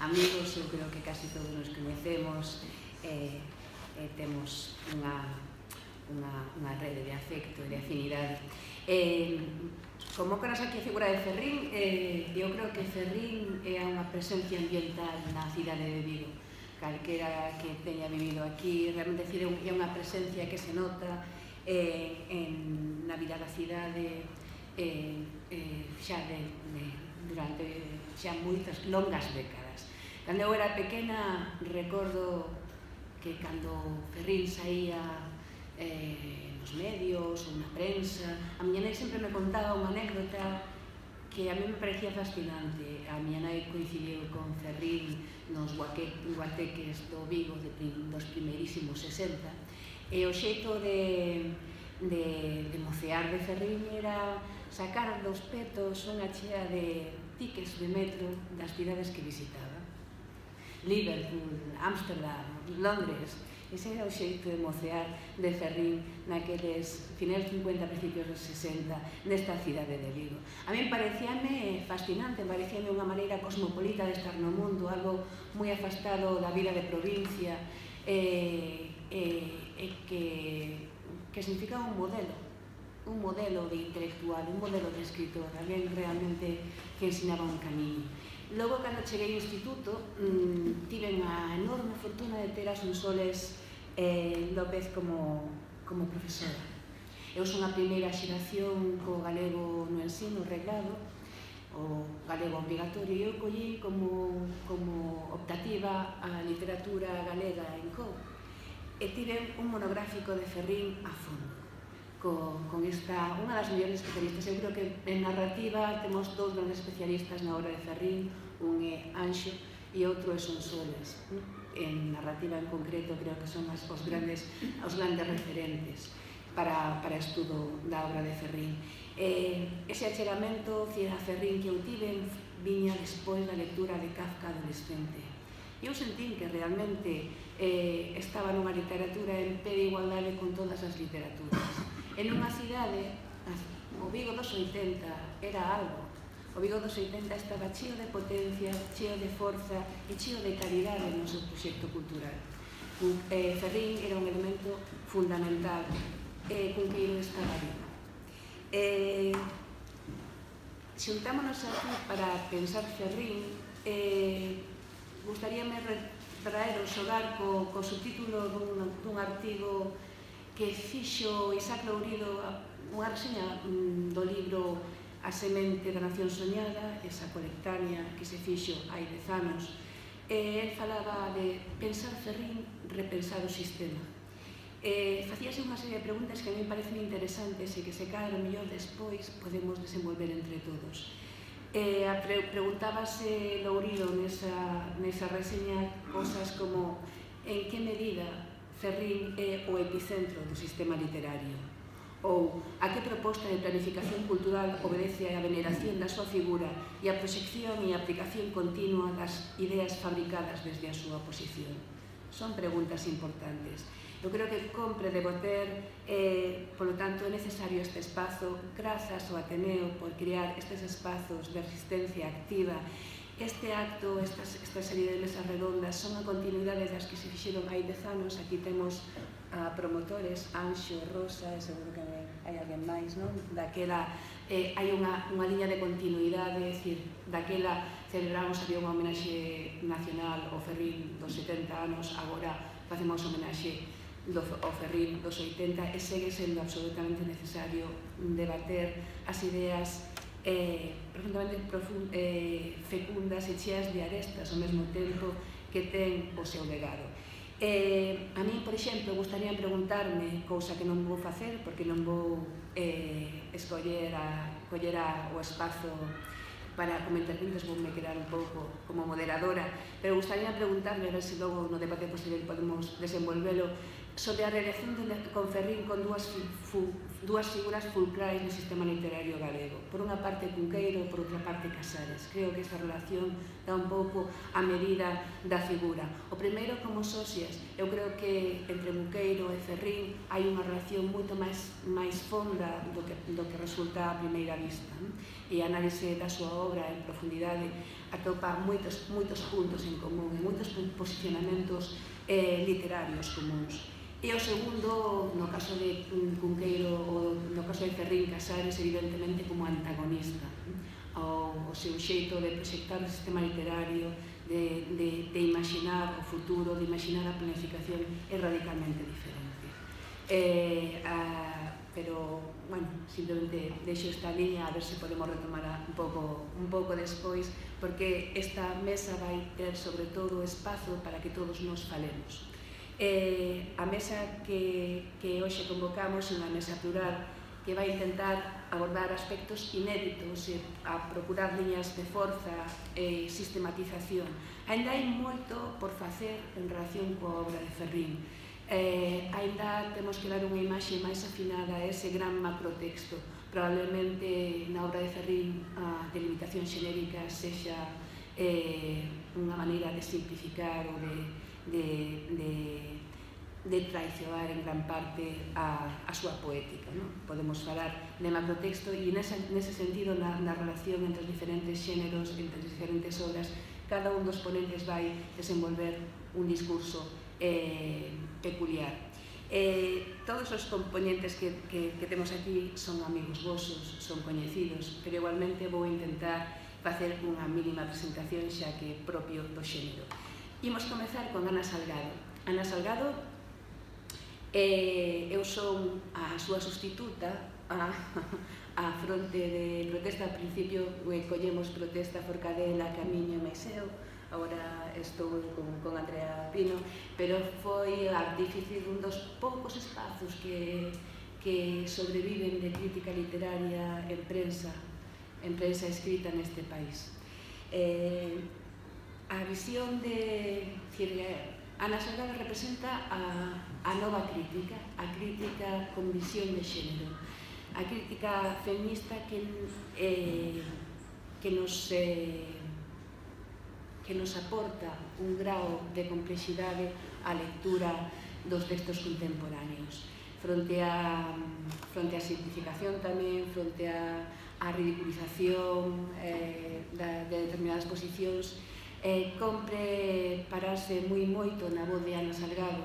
amigos, eu creo que casi todos nos coñecemos, temos unha rede de afecto e de afinidade. Como conas aquí a figura de Ferrín, eu creo que Ferrín é unha presencia ambiental na cidade de Vigo. Calquera que teña vivido aquí, realmente é unha presencia que se nota na vida da cidade xa durante xa moitas longas décadas. Cando eu era pequena, recordo que cando Ferrín saía nos medios ou na prensa, a miña nai sempre me contaba unha anécdota que a mí me parecía fascinante. A miña nai coincidiu con Ferrín nos guateques do Vigo dos primeirísimos 60, e o xeito de mocear de Ferrín era sacar dos petos unha chea de tickets de metro das cidades que visitaba. Liverpool, Ámsterdam, Londres. Ese era o xeito de mocear de Ferrín naqueles finais 50, principios dos 60, nesta cidade de Vigo. A mí parecíame fascinante, parecíame unha maneira cosmopolita de estar no mundo, algo moi afastado da vida de provincia, que significaba un modelo de intelectual, un modelo de escritor, alguén realmente que ensinaba un camiño. Logo, cando cheguei ao instituto, tive a enorme fortuna de ter a Sonsoles López como profesora. Eu son a primeira xeración co galego no ensino reglado, o galego obrigatorio, e eu collí como optativa a literatura galega en COU. E tive un monográfico de Ferrín a fondo, con esta, unha das mellores especialistas. Eu creo que en narrativa temos dous grandes especialistas na obra de Ferrín, un é Anxo e outro é Sonsoles. En narrativa en concreto creo que son os grandes referentes para estudo da obra de Ferrín. Ese achegamento a Ferrín que eu tive viña despois da lectura de Kafka adolescente. Eu sentín que realmente estaba nunha literatura en pé de igualdade con todas as literaturas. En unha cidade, o Vigo dos 80 era algo. O Vigo dos 80 estaba cheo de potencia, cheo de forza e cheo de calidade no seu proxecto cultural. Ferrín era un elemento fundamental con que eu estaba vivo. Xuntámonos aquí para pensar Ferrín. Gustaríame traer ou xogar co subtítulo dun artigo que fixo Isaac Lourido, unha reseña do libro A semente da nación soñada, esa colectánea que se fixo hai 10 anos. El falaba de pensar Ferrín, repensar o sistema. Facíase unha serie de preguntas que a mí me parecen interesantes e que se caen mellor despois podemos desenvolver entre todos. Preguntábase Lourido nesa reseña cosas como en que medida Ferrín é o epicentro do sistema literario, ou a que proposta de planificación cultural obedece á veneración da súa figura e a proxección e aplicación continua das ideas fabricadas desde a súa posición. Son preguntas importantes. Eu creo que compre debater, polo tanto, é necesario este espazo, grazas ao Ateneo por crear estes espazos de resistencia activa. Este acto, esta serie de mesas redondas, son a continuidade das que se fixeron hai 10 anos. Aquí temos a promotores, Anxo, Rosa, e seguro que hai alguén máis, non? Daquela hai unha liña de continuidade, é dicir, daquela celebramos, había unha homenaxe nacional ao Ferrín dos 70 anos, agora facemos homenaxe ao Ferrín dos 80, e segue sendo absolutamente necesario debater as ideas profundamente fecundas e cheas de arestas ao mesmo tempo que ten o seu legado. A mí, por exemplo, gustaría preguntarme, cousa que non vou facer porque non vou escoller o espazo para comentar, entón voume quedar un pouco como moderadora, pero gustaría preguntarme, a ver se logo no debate posterior podemos desenvolvelo, sobre a relación con Ferrín con dúas figuras fulcrais no sistema literario galego. Por unha parte Cunqueiro, por outra parte Casares. Creo que esa relación dá un pouco a medida da figura. O primeiro, como socias, eu creo que entre Cunqueiro e Ferrín hai unha relación moito máis fonda do que resulta a primeira vista. E a análise da súa obra en profundidade atopa moitos puntos en común e moitos posicionamentos literarios comuns. E o segundo, no caso de Cunqueiro ou no caso de Ferrín, Casares, evidentemente como antagonista. O seu xeito de proxectar o sistema literario, de imaginar o futuro, de imaginar a planificación é radicalmente diferente. Pero, bueno, simplemente deixo esta liña a ver se podemos retomar un pouco despois, porque esta mesa vai ter sobre todo espazo para que todos nos falemos. A mesa que hoxe convocamos é unha mesa plural que vai intentar abordar aspectos inéditos e a procurar liñas de forza e sistematización. Ainda hai moito por facer en relación coa obra de Ferrín. Ainda temos que dar unha imaxe máis afinada a ese gran macrotexto. Probablemente na obra de Ferrín a delimitación xenérica sexa unha maneira de simplificar ou de traicionar en gran parte a súa poética. Podemos falar de macrotexto e nese sentido na relación entre os diferentes xéneros, entre as diferentes obras, cada un dos ponentes vai desenvolver un discurso peculiar. Todos os componentes que temos aquí son amigos vosos, son coñecidos, pero igualmente vou intentar facer unha mínima presentación xa que é propio do xénero. Imos comezar con Ana Salgado. Ana Salgado, eu son a súa sustituta a fronte de protesta. Al principio collemos protesta Forcadela, Camiño, Maiseu, agora estou con Andrea Pino, pero foi artífice dun dos poucos espazos que sobreviven de crítica literaria en prensa escrita neste país. A visión de Ana Salgado representa a nova crítica, a crítica con visión de xénero, a crítica feminista que nos aporta un grao de complexidade á lectura dos textos contemporáneos. Fronte a simplificación tamén, fronte a ridiculización de determinadas posicións, compre pararse moito na voz de Ana Salgado,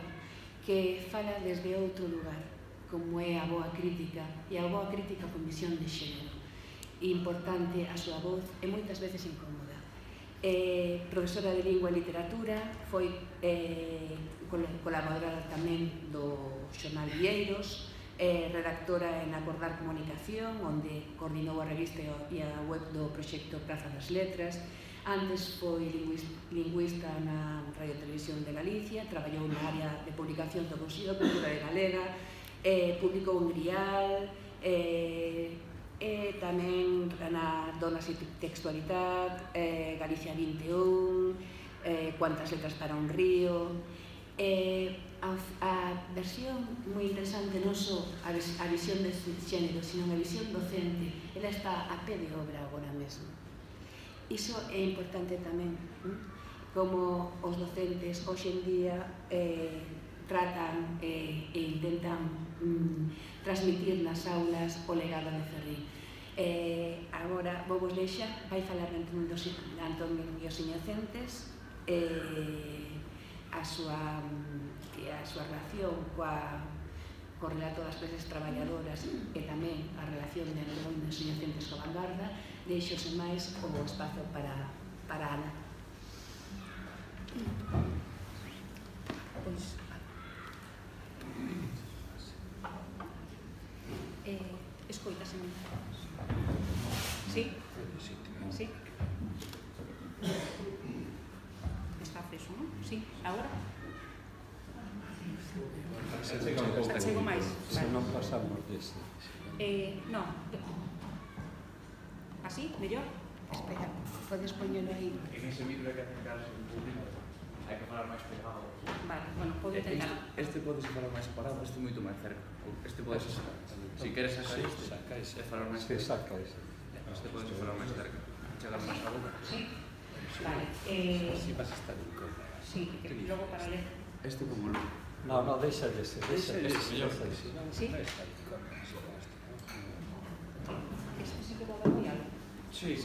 que fala desde outro lugar, como é a boa crítica, e a boa crítica con visión de xénero. Importante a súa voz e moitas veces incómoda. Profesora de Lingua e Literatura, foi colaboradora tamén do xornal Vieiros, redactora en Acordar Comunicación, onde coordinou a revista e a web do proxecto Praza das Letras. Antes foi lingüista na Radio Televisión de Galicia, traballou na área de publicación do Consello de Cultura de Galega, publicou un Grial, tamén na Donas e Textualidade, Galicia 21, Cuantas letras para un río. A versión moi interesante non só a visión de xénero, sino a visión docente. Ela está a pé de obra agora mesmo. Iso é importante tamén, como os docentes hoxe en día tratan e intentan transmitir nas aulas o legado de Ferrín. Agora vou vos deixar, vai falar Antonio dos Inocentes, a súa relación co relato das clases traballadoras e tamén a relación de Antonio dos Inocentes coa vanguarda. Deixo sen máis o espazo para Ana. Escoitaseme. Sí? Sí? Está acceso, non? Sí, agora? Achego máis. Se non pasamos deste. Non. Así, mellor? Espera, podes poñelo aí. En ese micro hai que acercarse un público. hai que falar máis pegado. Vale, bueno, podo intentar. Este pode falar máis parado, este moito máis cerca. Este pode ser, se queres sacar este, é falar máis cerca. Saca este. Este pode falar máis cerca. Chegar máis a boca. Sí. Vale. Así vas a estar incómodo. Sí, que logo para ler. Este como lo... No, deixa ese. Ese, mellor. Sí? Este sí que pode dar algo. Sí.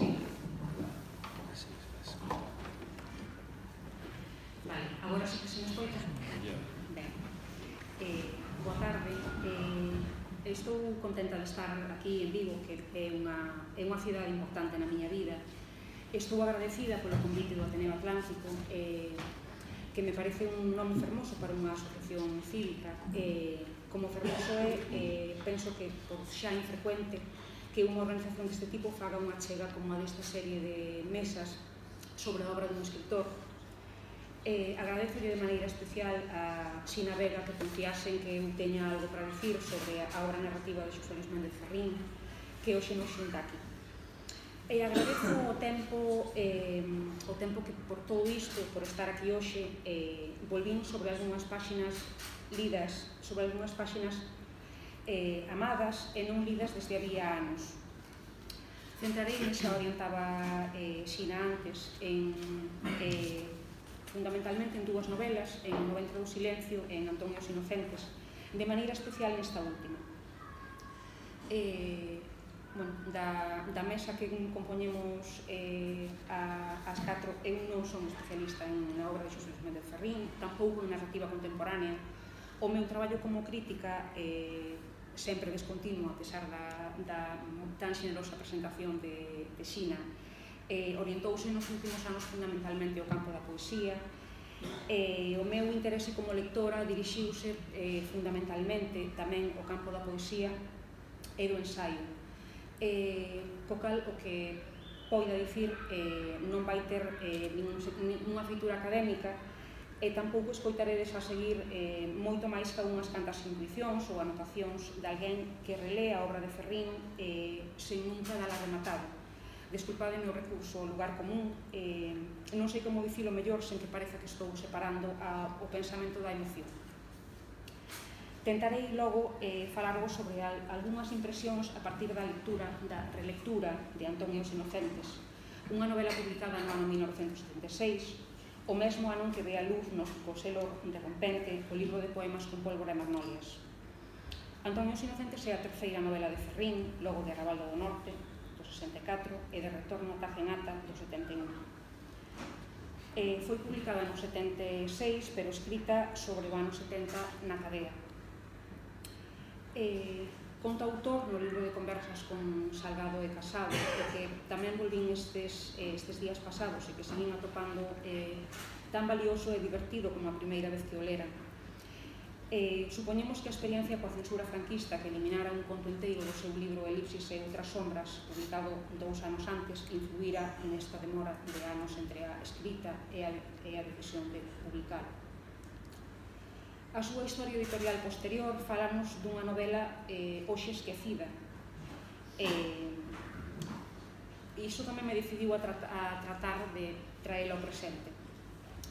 Vale, agora sí que se me escoita. Ben. Boa tarde. Estou contenta de estar aquí en Vigo, que é unha cidade importante na miña vida. Estou agradecida polo convite do Ateneo Atlántico, que me parece un nome fermoso para unha asociación cívica. Como fermoso é, penso que por xa infrecuente que unha organización deste tipo faga unha chega como a desta serie de mesas sobre a obra dun escritor. Agradezo de maneira especial a Xina Vega que confiase en que eu teña algo para dicir sobre a obra narrativa de Xosé Luis Méndez Ferrín, que hoxe nos xunta aquí. E agradezo o tempo que por todo isto, por estar aquí hoxe, volvín sobre algunhas páxinas lidas, sobre algunhas páxinas amadas e non lidas desde había anos. Centrareime, xa orientaba Xina antes, fundamentalmente en dúas novelas, en O ventre do silencio e en Antón e os inocentes, de maneira especial nesta última. Da mesa que compoñemos as catro, eu non son especialista na obra de Xosé Luis Méndez Ferrín, tampouco en narrativa contemporánea. O meu traballo como crítica sempre descontinuo, a pesar da tan xenerosa presentación de Xina, orientouse nos últimos anos fundamentalmente ao campo da poesía. O meu interese como lectora dirixiuse fundamentalmente tamén ao campo da poesía e do ensaio. Co cal, o que poida dicir non vai ter ninguna feitura académica e tampouco escoitaredes a seguir moito máis que unhas cantas intuicións ou anotacións de alguén que relea a obra de Ferrín sen nunca dala rematado. Desculpademe o recurso ao lugar común, non sei como dicilo mellor sen que pareza que estou separando o pensamento da emoción. Tentarei logo falarvos sobre algunhas impresións a partir da relectura de Antón e os inocentes, unha novela publicada no ano 1976, o mesmo ano en que ve a luz no selo de Rompente o libro de poemas con pólvora e magnolias. Antón e os inocentes é a terceira novela de Ferrín, logo de Arrabaldo do Norte, 64, e de Retorno a Tajenata, do 71. Foi publicada no 76, pero escrita sobre o ano 70 na cadea. Conta o autor no libro de conversas con Salgado e Casado, que tamén volvín estes días pasados e que seguín atopando tan valioso e divertido como a primeira vez que o lera. Supoñemos que a experiencia coa censura franquista que eliminara un conto inteiro do seu libro Elipsis e outras sombras, publicado 2 anos antes, influíra nesta demora de anos entre a escrita e a decisión de publicalo. A súa historia editorial posterior falanos dunha novela hoxe esquecida. Iso tamén me decidiu a tratar de traela ao presente.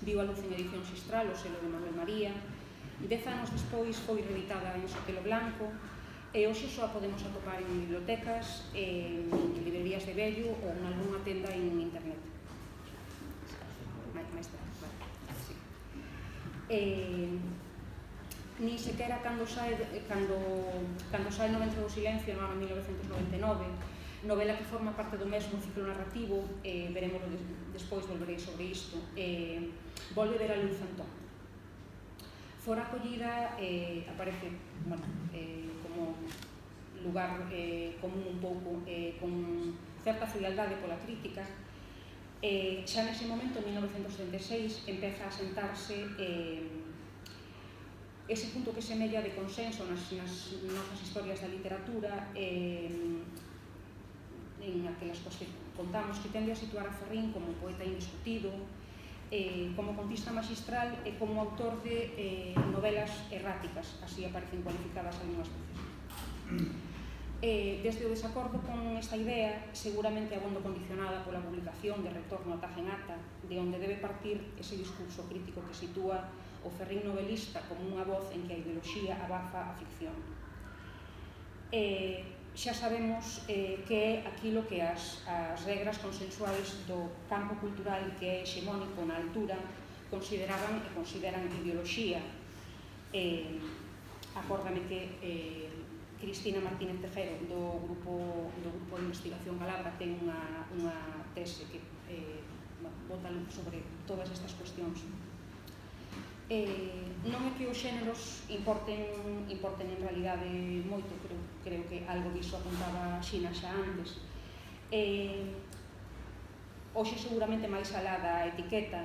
Viu a luz en edición Xistral, o selo de Manuel María. 10 anos despois foi reeditada en sotelo blanco e hoxe só a podemos atopar en bibliotecas, en librerías de vello ou en algunha tenda en internet. Ni sequera cando sae No ventre do silencio no ano 1999, novela que forma parte do mesmo ciclo narrativo, veremos despois, volverei sobre isto, volve ver a luz Antón. Fora acollida, aparece como lugar común un pouco, con certa frialdade pola crítica. Xa nese momento, en 1976, empeza a sentarse ese punto que semella de consenso nas nosas historias da literatura, en aquelas que contamos, que tende a situar a Ferrín como poeta indiscutido, como contista magistral e como autor de novelas erráticas, así aparecen cualificadas algunhas veces. Desde o desacordo con esta idea, seguramente abondo condicionada pola publicación de Retorno a Taja en Ata, de onde debe partir ese discurso crítico que sitúa o Ferrín novelista como unha voz en que a ideoloxía abafa a ficción. Xa sabemos que é aquilo que as regras consensuais do campo cultural que é hexemónico na altura consideraban e consideran ideoloxía. Acórdame que Cristina Martínez Tejero do Grupo de Investigación Galabra ten unha tese que bota luz sobre todas estas cuestións. Non é que os xéneros importen en realidade moito, creo que algo diso apuntaba Xina xa antes. Hoxe seguramente máis alá da etiqueta,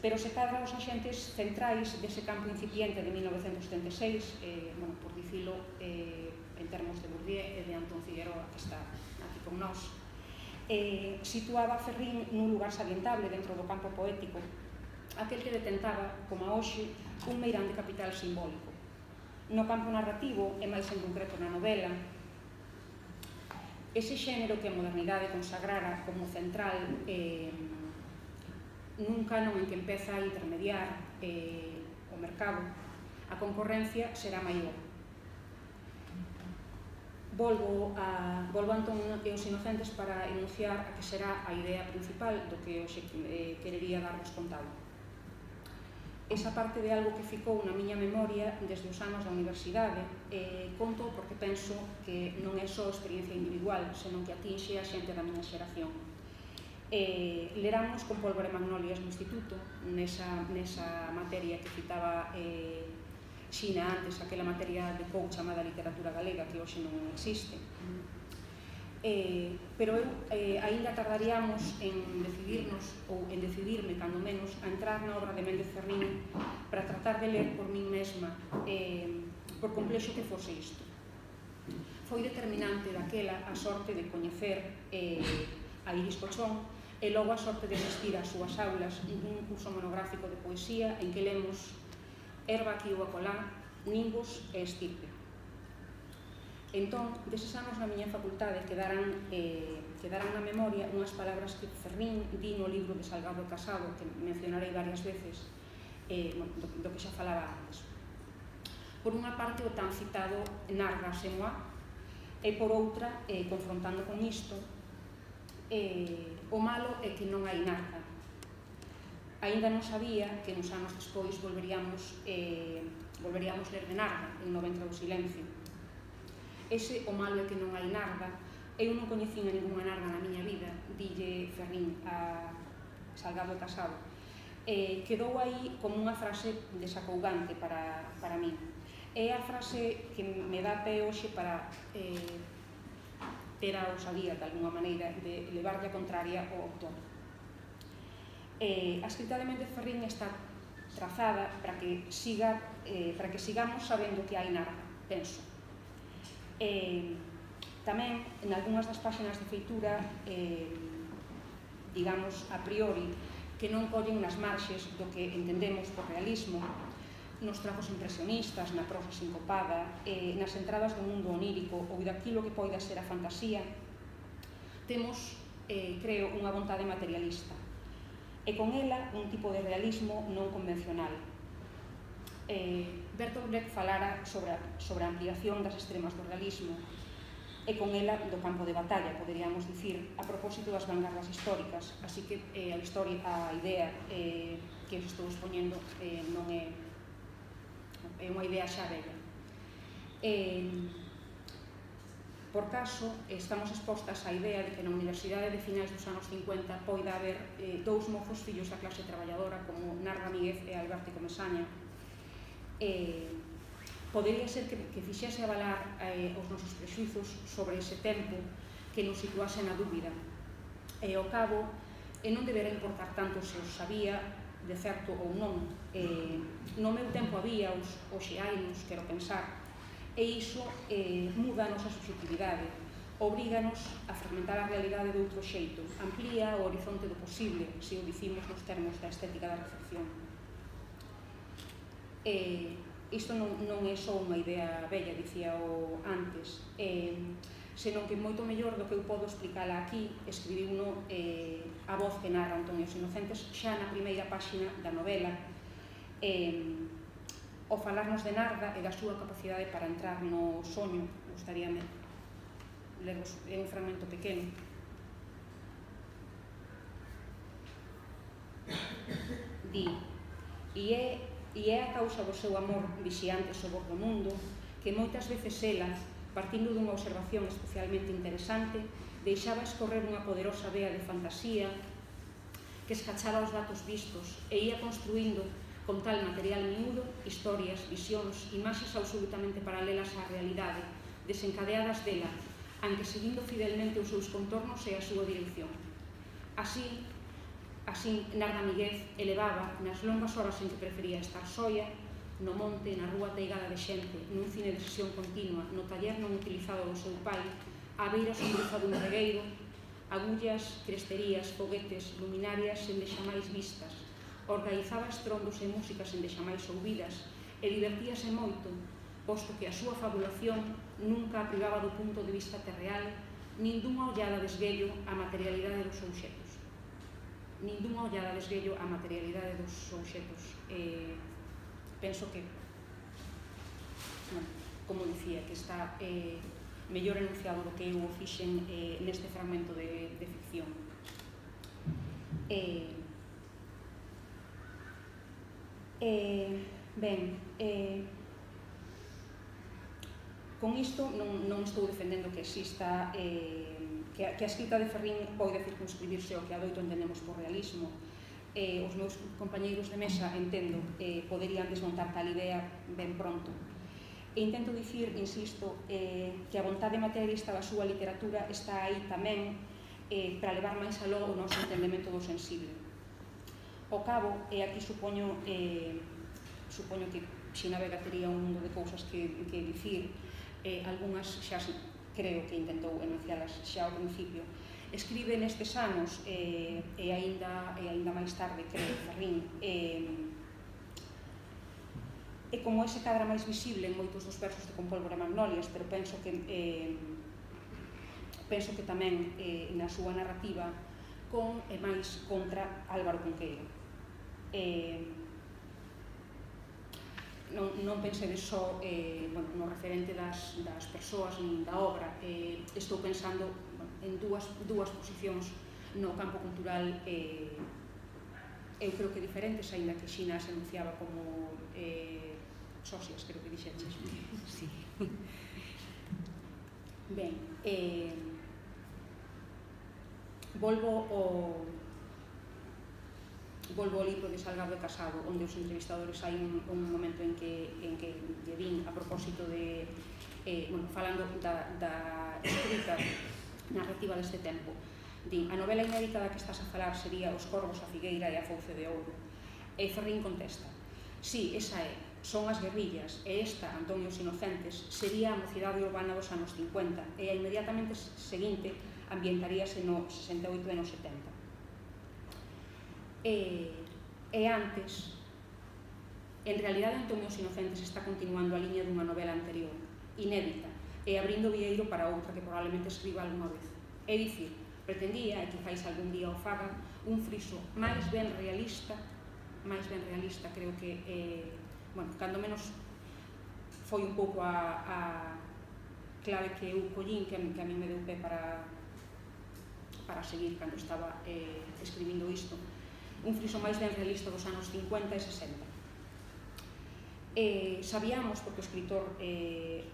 pero se cadra os axentes centrais dese campo incipiente de 1976, por dicilo en termos de Bourdieu e de Antón Figueroa, que está aquí con nós, situaba Ferrín nun lugar salientable dentro do campo poético, aquel que detentaba, como a hoxe, un meirande capital simbólico. No campo narrativo, e máis en concreto na novela, ese xénero que a modernidade consagrara como central nun canon en que empeza a intermediar o mercado, a concorrencia será maior. Volvo a Antón e os Inocentes para enunciar a que será a idea principal do que hoxe querería darvos contado. Esa parte de algo que ficou na miña memoria desde os anos da universidade, conto porque penso que non é só experiencia individual, senón que atinxe a xente da miña xeración. Leramos con Pólvora e Magnolias no instituto, nesa materia que citaba Xina antes, aquela materia de pouco chamada literatura galega, que hoxe non existe. Pero eu aínda tardaríamos en decidirnos, ou en decidirme, cando menos, a entrar na obra de Méndez Ferrín para tratar de ler por min mesma, por complexo que fose isto. Foi determinante daquela a sorte de coñecer a Iris Cochón e logo a sorte de asistir ás súas aulas nun curso monográfico de poesía en que lemos Herba aquí ou acolá, Nimbos e Estirpe. Entón, deses anos na miña facultade quedaran na memoria unhas palabras que Ferrín di no libro de Salgado Casado, que mencionarei varias veces, do que xa falaba antes. Por unha parte, o tan citado Narga c'est moi, e por outra, confrontando con isto, o malo é que non hai narga. Aínda non sabía que nos anos despois volveríamos ler de Narga, en No ventre do silencio. Ese o malo é que non hai narga, eu non coñecín a ninguna narga na miña vida, dille Ferrín a Salgado Casado. Quedou aí como unha frase desacougante para min. É a frase que me dá pé hoxe para ter a osadía, de alguma maneira, de levarlle a contraria ao autor. A escrita de Méndez Ferrín está trazada para que sigamos sabendo que hai narga, penso. Tamén, en algunhas das páxinas de feitura, digamos, a priori, que non collen nas marxes do que entendemos por realismo, nos trazos impresionistas, na prosa sincopada, nas entradas do mundo onírico ou daquilo que poida ser a fantasía, temos, creo, unha vontade materialista. E con ela, un tipo de realismo non convencional. Bertolt Brecht falara sobre a ampliación das extremas do realismo e con ela do campo de batalla, poderíamos dicir, a propósito das vanguardas históricas. Así que a idea que os estou expoñendo non é unha idea xa vella. Por caso, estamos expostas á idea de que na Universidade de finais dos anos 50 poida haber dous mozos fillos da clase traballadora como Narga Míguez e Alberto Comesaña. Podería ser que fixese avalar os nosos prexuizos sobre ese tempo que nos situase na dúbida. E ao cabo, non deberá importar tanto se os sabía de certo ou non. No meu tempo habíaos, hoxe hainos, quero pensar, e iso muda a nosa subjetividade, obríganos a fragmentar a realidade de outro xeito, amplía o horizonte do posible, se o dicimos nos termos da estética da recepción. isto non é só unha idea bella, dicía o antes, senón que moito mellor do que eu podo explicala aquí, escribiuno a voz que narra Antonio os Inocentes xa na primeira páxina da novela, ao falarnos de Narda e da súa capacidade para entrar no soño. Gustaríame leros un fragmento pequeno. Di: e é a causa do seu amor vixiante sobre o mundo que moitas veces ela, partindo dunha observación especialmente interesante, deixaba escorrer unha poderosa vea de fantasía que escachaba os datos vistos e ia construindo con tal material miúdo historias, visións, imaxes absolutamente paralelas á realidade, desencadeadas dela, aunque seguindo fidelmente os seus contornos e a súa dirección. Así, Narda Míguez elevaba, nas longas horas en que prefería estar soia, no monte, na rúa teigada de xente, nun cine de sesión continua, no taller non utilizado do seu pai, á beira sombriza dun regueiro, agullas, cresterías, foguetes, luminarias sen deixamais vistas, organizaba estrondos e músicas sen deixamais ouvidas e divertíase moito, posto que a súa fabulación nunca a privaba do punto de vista terreal nin dunha ollada de esguello á materialidade dos obxetos. Penso que, como dicía, que está mellor enunciado do que eu o fixen neste fragmento de ficción. Con isto non estou defendendo que exista que a escrita de Ferrín pode circunscribirse ao que adoito entendemos por realismo. Os meus compañeiros de mesa, entendo, poderían desmontar tal idea ben pronto. E intento dicir, insisto, que a vontade materialista da súa literatura está aí tamén para levar máis aló o noso entendemento do sensible. Ao cabo, e aquí supoño que Xinavega tería un mundo de cousas que dicir, algunhas xa creo que intentou enuncialas xa ao principio. Escribe nestes anos, e aínda máis tarde, creo, Ferrín, e como ese cadra máis visible en moitos dos versos de Con pólvora e magnolias, pero penso que tamén na súa narrativa con e máis contra Álvaro Cunqueiro. Non pensedes só no referente das persoas nin da obra. Estou pensando en dúas posicións no campo cultural, eu creo que diferentes, aínda que Xina se anunciaba como socias, creo que dixeches. Sí. Ben, volvo ao libro de Salgado de Casado, onde os entrevistadores hai un momento en que lle din, a propósito de, falando da escrita narrativa deste tempo, din: a novela inédita da que estás a falar sería Os corvos, a figueira e a fouce de ouro. E Ferrín contesta: sí, esa é, son as guerrillas, e esta, Antonio os Inocentes, sería a mocidade urbana dos anos 50, e a inmediatamente seguinte ambientaríase no 68 e no 70. E antes, en realidade, Antonio os Inocentes está continuando a liña dunha novela anterior, inédita, e abrindo vieiro para outra que probablemente escriba algunha vez. É dicir, pretendía, e quizais algún día o faga, un friso máis ben realista, creo que, cando menos foi un pouco a clave que eu collín, que a mí me deu pé para seguir cando estaba escribindo isto, un friso máis ben realista dos anos 50 e 60. Sabíamos, porque o escritor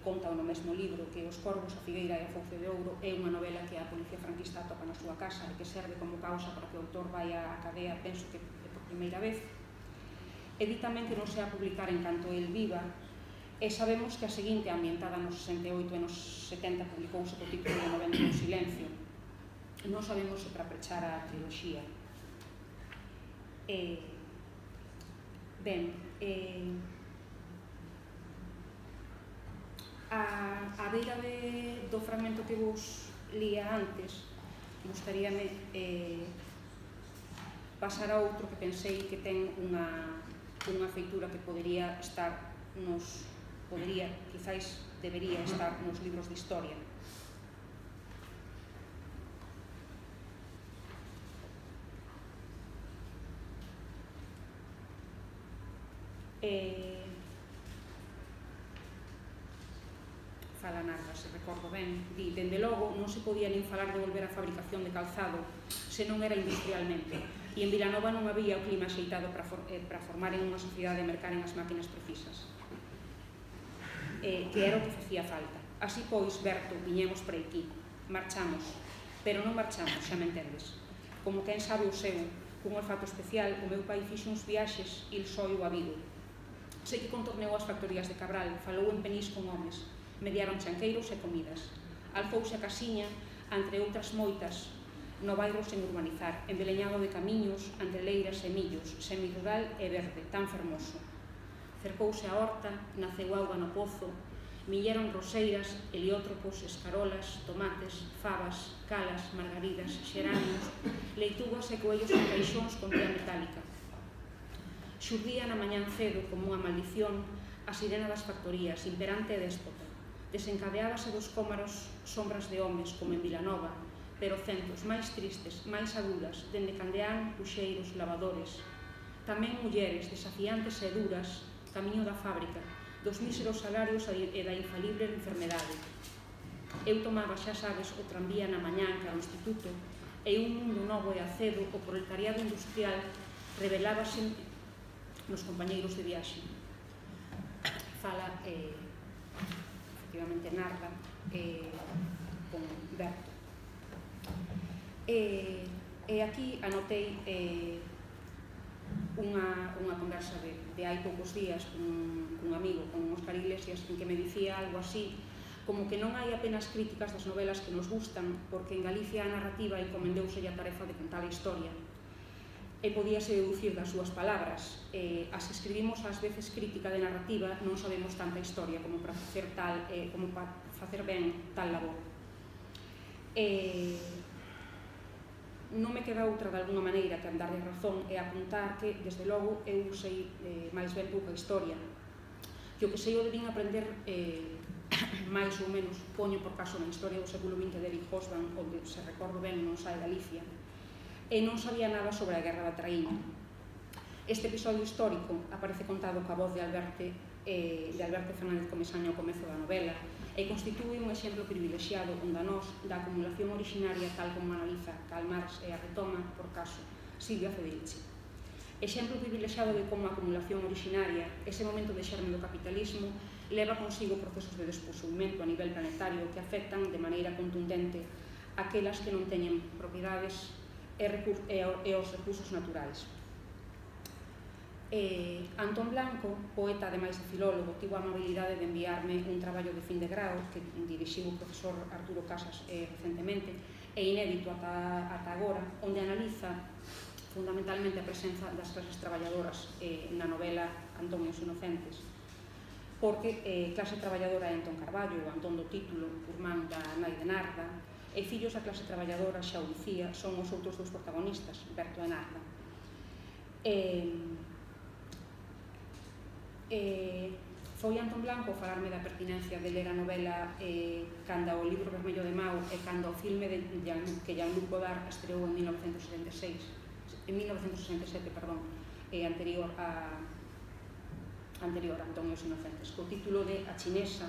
conta no mesmo libro, que Os corvos, a figueira e a fouce de ouro é unha novela que a policía franquista atopa na súa casa e que serve como causa para que o autor vai á cadea, penso que por primeira vez. E di tamén que non se a publicar en canto el viva, e sabemos que a seguinte, ambientada nos 68 e nos 70, publicouse co título de Noventa no silencio. Non sabemos se para pechar a triloxía. A beira do fragmento que vos lía antes, gustaríame pasar a outro que pensei que ten unha feitura que podería estar quizáis debería estar nos libros de historia. Fala Narva, se recordo ben, di, dende logo non se podía nin falar de volver á fabricación de calzado se non era industrialmente, e en Vilanova non había o clima axeitado para formar en unha sociedade e mercar en as máquinas precisas, que era o que facía falta. Así pois, Berto, viñemos para aquí, marchamos, pero non marchamos, xa me entendes. Como quen sabe o seu, cun olfato especial, o meu pai fixo uns viaxes il soio a Vigo. Sei que contorneou as factorías de Cabral, falou en Penís con homes, mediaron chanqueiros e comidas. Alzouse a casiña, entre outras moitas, no bairro sen urbanizar, embeleñado de camiños, entre leiras e millos, semirural e verde, tan fermoso. Cercouse a horta, naceu auga no pozo, milleron roseiras, heliótropos, escarolas, tomates, fabas, calas, margaridas, xeráneos, leitugas e coellos en caixóns con tía metálica. Xurdía na mañán cedo como unha maldición a sirena das factorías, imperante e déspota. Desencadeábase dos cómaros sombras de homes, como en Vilanova, pero centos máis tristes, máis agudas, dende candeán, puxeiros, lavadores. Tamén mulleres desafiantes e duras, camiño da fábrica, dos míseros salarios e da infalible enfermedade. Eu tomaba, xa sabes, o tranvía na mañán cara ao instituto, e un mundo novo e acedo, o proletariado industrial, revelábase nos compañeiros de viaxe. Fala, efectivamente, Narva con Berto. E aquí anotei unha conversa de hai poucos días cun amigo, con Óscar Iglesias, en que me dicía algo así, como que non hai apenas críticas das novelas que nos gustan, porque en Galicia a narrativa encomendeuse a tarefa de contar a historia. E podíase deducir das súas palabras. As que escribimos ás veces crítica de narrativa non sabemos tanta historia como para facer ben tal labor. Non me queda outra de alguna maneira que andarle razón e apuntar que, desde logo, eu sei máis ben pouca historia, que o que sei o debín aprender máis ou menos, poño por caso na historia do século XX de Eric Hobsbawm, onde, se recordo ben, non sae Galicia, e non sabía nada sobre a Guerra da Traíña. Este episodio histórico aparece contado coa voz de Alberto Fernández Comesaña ao comezo da novela e constitúe un exemplo privilexiado onde a nós da acumulación originaria tal como analiza Karl Marx e a retoma, por caso, Silvia Federici. Exemplo privilexiado de como a acumulación originaria, ese momento de xerme do capitalismo, leva consigo procesos de desposuimento a nivel planetario que afectan de maneira contundente aquelas que non teñen propiedades e os recursos naturais. Antón Blanco, poeta ademais de filólogo, tivo a amabilidade de enviarme un traballo de fin de grao que dirixiu o profesor Arturo Casas recentemente, e inédito ata agora, onde analiza fundamentalmente a presenza das clases traballadoras na novela Antón e os Inocentes, porque clase traballadora é Antón Carballo, Antón do título, irmán da nai de Narva, e fillos da clase traballadora, xa o dicía, son os outros dous protagonistas, Berto e Narva. Foi Antón Blanco falarme da pertinencia de ler a novela canda o libro Vermello de Mao e canda o filme que Jean-Luc Godard estreou en 1967, anterior a Antón e os Inocentes, co título de A Chinesa,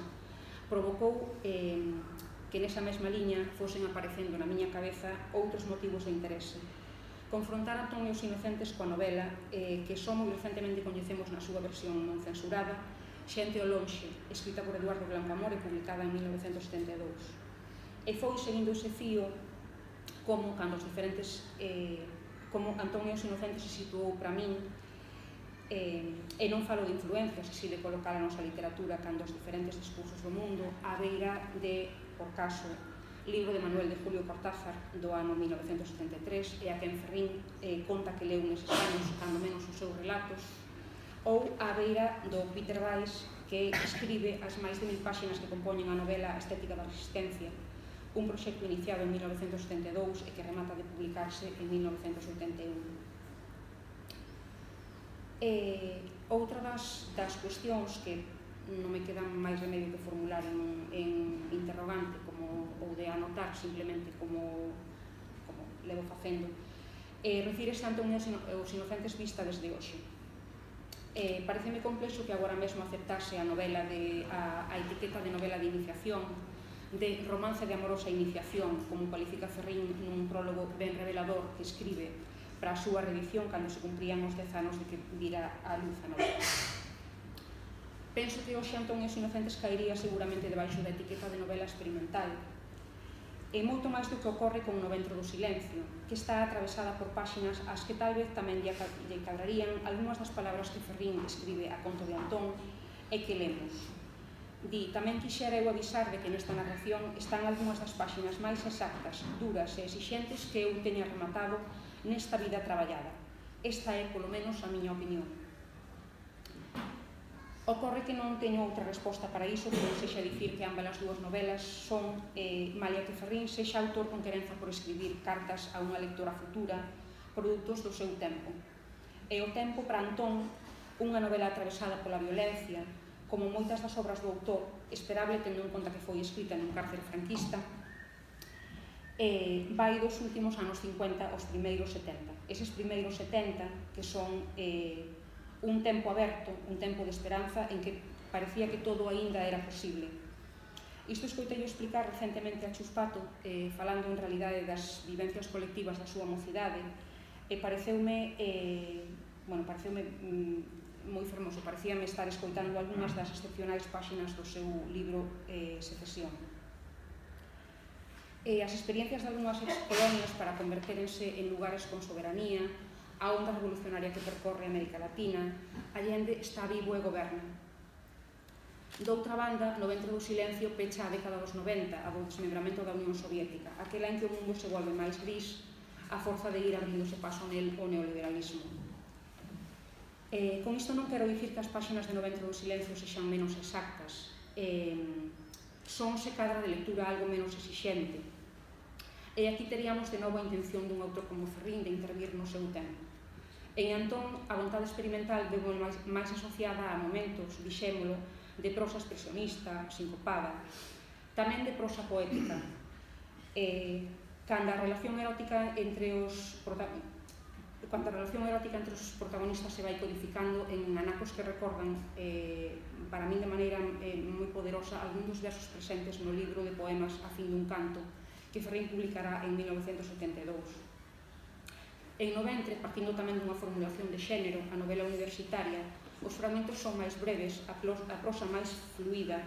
provocou que nesa mesma liña fosen aparecendo na miña cabeza outros motivos de interese. Confrontar Antón e os Inocentes coa novela que só moi recentemente coñecemos na súa versión non censurada, Xente ao lonxe, escrita por Eduardo Blancamor e publicada en 1972. E foi seguindo ese fío como Antón e os Inocentes se situou para min, e non falo de influencias, así de colocar a nosa literatura cando os diferentes discursos do mundo á beira de, por caso, libro de Manuel de Julio Cortázar do ano 1973 e a quen Ferrín conta que leu neses anos, cando menos os seus relatos, ou á beira do Peter Weiss, que escribe as máis de 1000 páxinas que compoñen a novela A Estética da Resistencia, un proxecto iniciado en 1972 e que remata de publicarse en 1981. Outra das cuestións que non me queda máis remedio que formular en interrogante ou de anotar simplemente como levo facendo. Refírese a Antón os Inocentes vista desde hoxe. Pareceme complexo que agora mesmo aceptase a etiqueta de novela de iniciación, de romance de amorosa iniciación, como cualifica Ferrín nun prólogo ben revelador que escribe para a súa reedición cando se cumprían os 10 anos de que vira a luz a novela. Penso que hoxe Antón os Inocentes caería seguramente debaixo da etiqueta de novela experimental. É moito máis do que ocorre con No Ventro do Silencio, que está atravesada por páxinas ás que tal vez tamén lle cadrarían algunhas das palabras que Ferrín escribe a conto de Antón e que lemos. Di, tamén quixera eu avisar de que nesta narración están algunhas das páxinas máis exactas, duras e exixentes que eu teña rematado nesta vida traballada. Esta é, polo menos, a miña opinión. Ocorre que non teño outra resposta para iso que non sexa dicir que ambas as dúas novelas son, malia que Ferrín sexa autor con querenza por escribir cartas a unha lectora futura, produtos do seu tempo. E o tempo para Antón, unha novela atravesada pola violencia, como moitas das obras do autor, esperable tendo en conta que foi escrita nun cárcere franquista, vai dos últimos anos 50 aos primeiros 70. Eses primeiros 70 que son un tempo aberto, un tempo de esperanza en que parecía que todo aínda era posible. Isto escoitei explicar recentemente a Chus Pato, falando en realidade das vivencias colectivas da súa mocidade, e pareceume moi fermoso, parecíame estar escoitando algunhas das excepcionais páxinas do seu libro Secesión. As experiencias de algunhas excolonias para convertérense en lugares con soberanía, a onda revolucionaria que percorre América Latina, Allende está vivo e goberna. Doutra banda, No Ventro do Silencio pecha a década dos 90, a do desmembramento da Unión Soviética, aquela en que o mundo se volve máis gris a forza de ir abríndose paso nel o neoliberalismo. Con isto non quero dicir que as páxinas de No Ventro do Silencio sexan menos exactas, son se cadra de lectura algo menos exixente. E aquí teríamos de novo a intención dun autor como Ferrín de intervir no seu tempo. En Antón, a vontade experimental deu máis asociada a momentos, dixémolo, de prosa expresionista, sincopada, tamén de prosa poética. Cando a relación erótica entre os protagonistas se vai codificando en anacos que recordan, para min de maneira moi poderosa, algún dos versos presentes no libro de poemas A fin dun canto, que Ferrín publicará en 1972. En No Ventre, partindo tamén dunha formulación de xénero, a novela universitaria, os fragmentos son máis breves, a prosa máis fluida.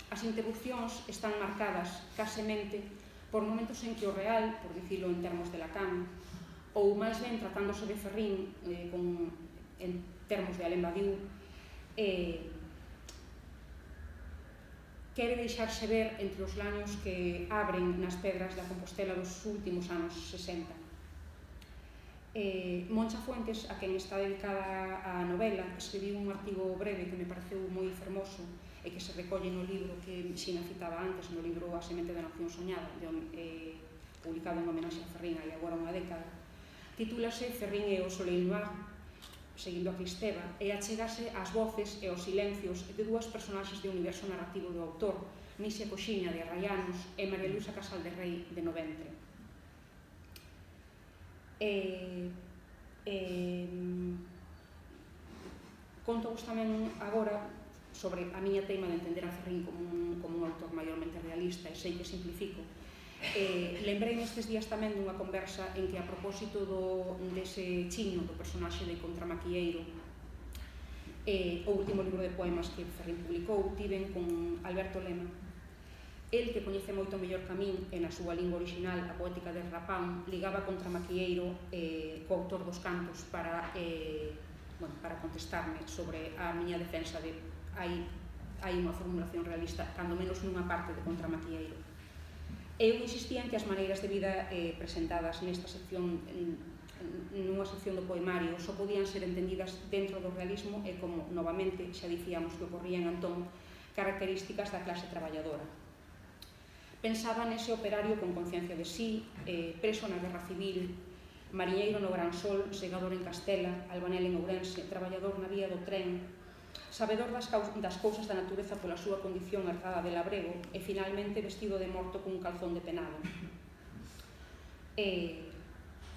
As interrupcións están marcadas, casemente, por momentos en que o real, por dicilo en termos de Lacan, ou máis ben tratándose de Ferrín, en termos de Alain Badiou, quere deixarse ver entre os laños que abren nas pedras da Compostela dos últimos anos 60. Moncha Fuentes, a quen está dedicada a novela, escribiu un artigo breve que me pareceu moi fermoso e que se recolle no libro que Xina citaba antes, no libro A semente da nación soñada, publicado en homenaxe a Ferrín hai agora unha década. Titúlase Ferrín e o Soleil Noir, seguindo a Cristeva, e achegase ás voces e aos silencios de dúas personaxes de universo narrativo do autor, Nisia Coxiña de Arraianos e María Luisa Casal de Rei de No Ventre. Conto-vos tamén agora sobre a miña teima de entender a Ferrín como un autor maiormente realista, e sei que simplifico. Lembrei nestes días tamén dunha conversa en que, a propósito dese chiño do personaxe de Contramaquilleiro, o último libro de poemas que Ferrín publicou, tiven con Alberto Lema. El, que coñece moito mellor que a min, e na súa lingua original, a poética de Rapán, ligaba Contramaquilleiro co autor dos cantos para contestarme sobre a miña defensa de hai unha formulación realista, cando menos nunha parte de Contramaquilleiro. Eu insistía en que as maneiras de vida presentadas nesta sección, nunha sección do poemario, só podían ser entendidas dentro do realismo e como, novamente, xa dicíamos que ocorría en Antón, características da clase traballadora. Pensaba nese operario con conciencia de sí, preso na Guerra Civil, mariñeiro no Gran Sol, segador en Castela, albanel en Ourense, traballador na vía do tren, sabedor das cousas da natureza pola súa condición herdada de labrego e finalmente vestido de morto cun calzón de penado.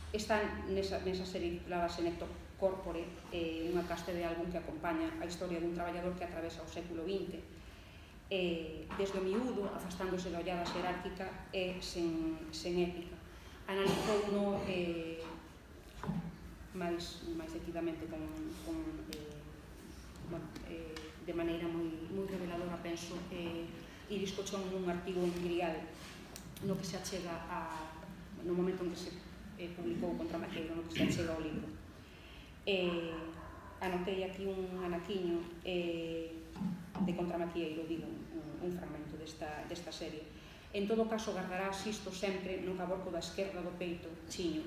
Está nesa serie titulada Senecto Corpore, unha caste de álbum que acompaña a historia dun traballador que atravesa o século XX. Desde o miúdo, afastándose da ollada xerárquica e sen épica. Analizouno máis detidamente de maneira moi reveladora, penso, Iris Cochón nun artigo en Grial no que se achega no momento en que se publicou Contra Maqueiro, no que se achega ao libro. Anotei aquí un anaquiño de Contra Maqueiro, digo, un fragmento desta serie. En todo caso, gardará Sisto sempre no caborco da esquerda do peito, chiño.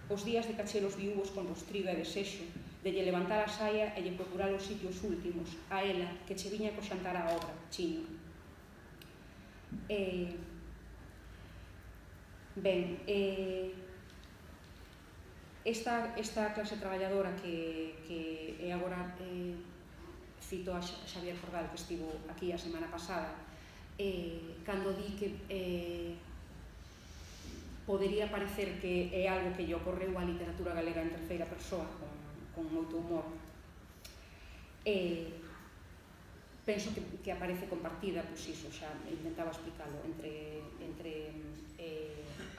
Os días de cachelos viúvos con rostriga e desexo, de lle levantar a saia e lle procurar os sitios últimos, a ela, que che viña co xantar a obra, chiño. Ben, esta clase traballadora que agora cito a Xavier Cordal, que estivo aquí a semana pasada, cando di que podería parecer que é algo que lle ocorreu á literatura galega en terceira persoa, con moito humor. Penso que aparece compartida, pois iso, xa intentaba explicarlo, entre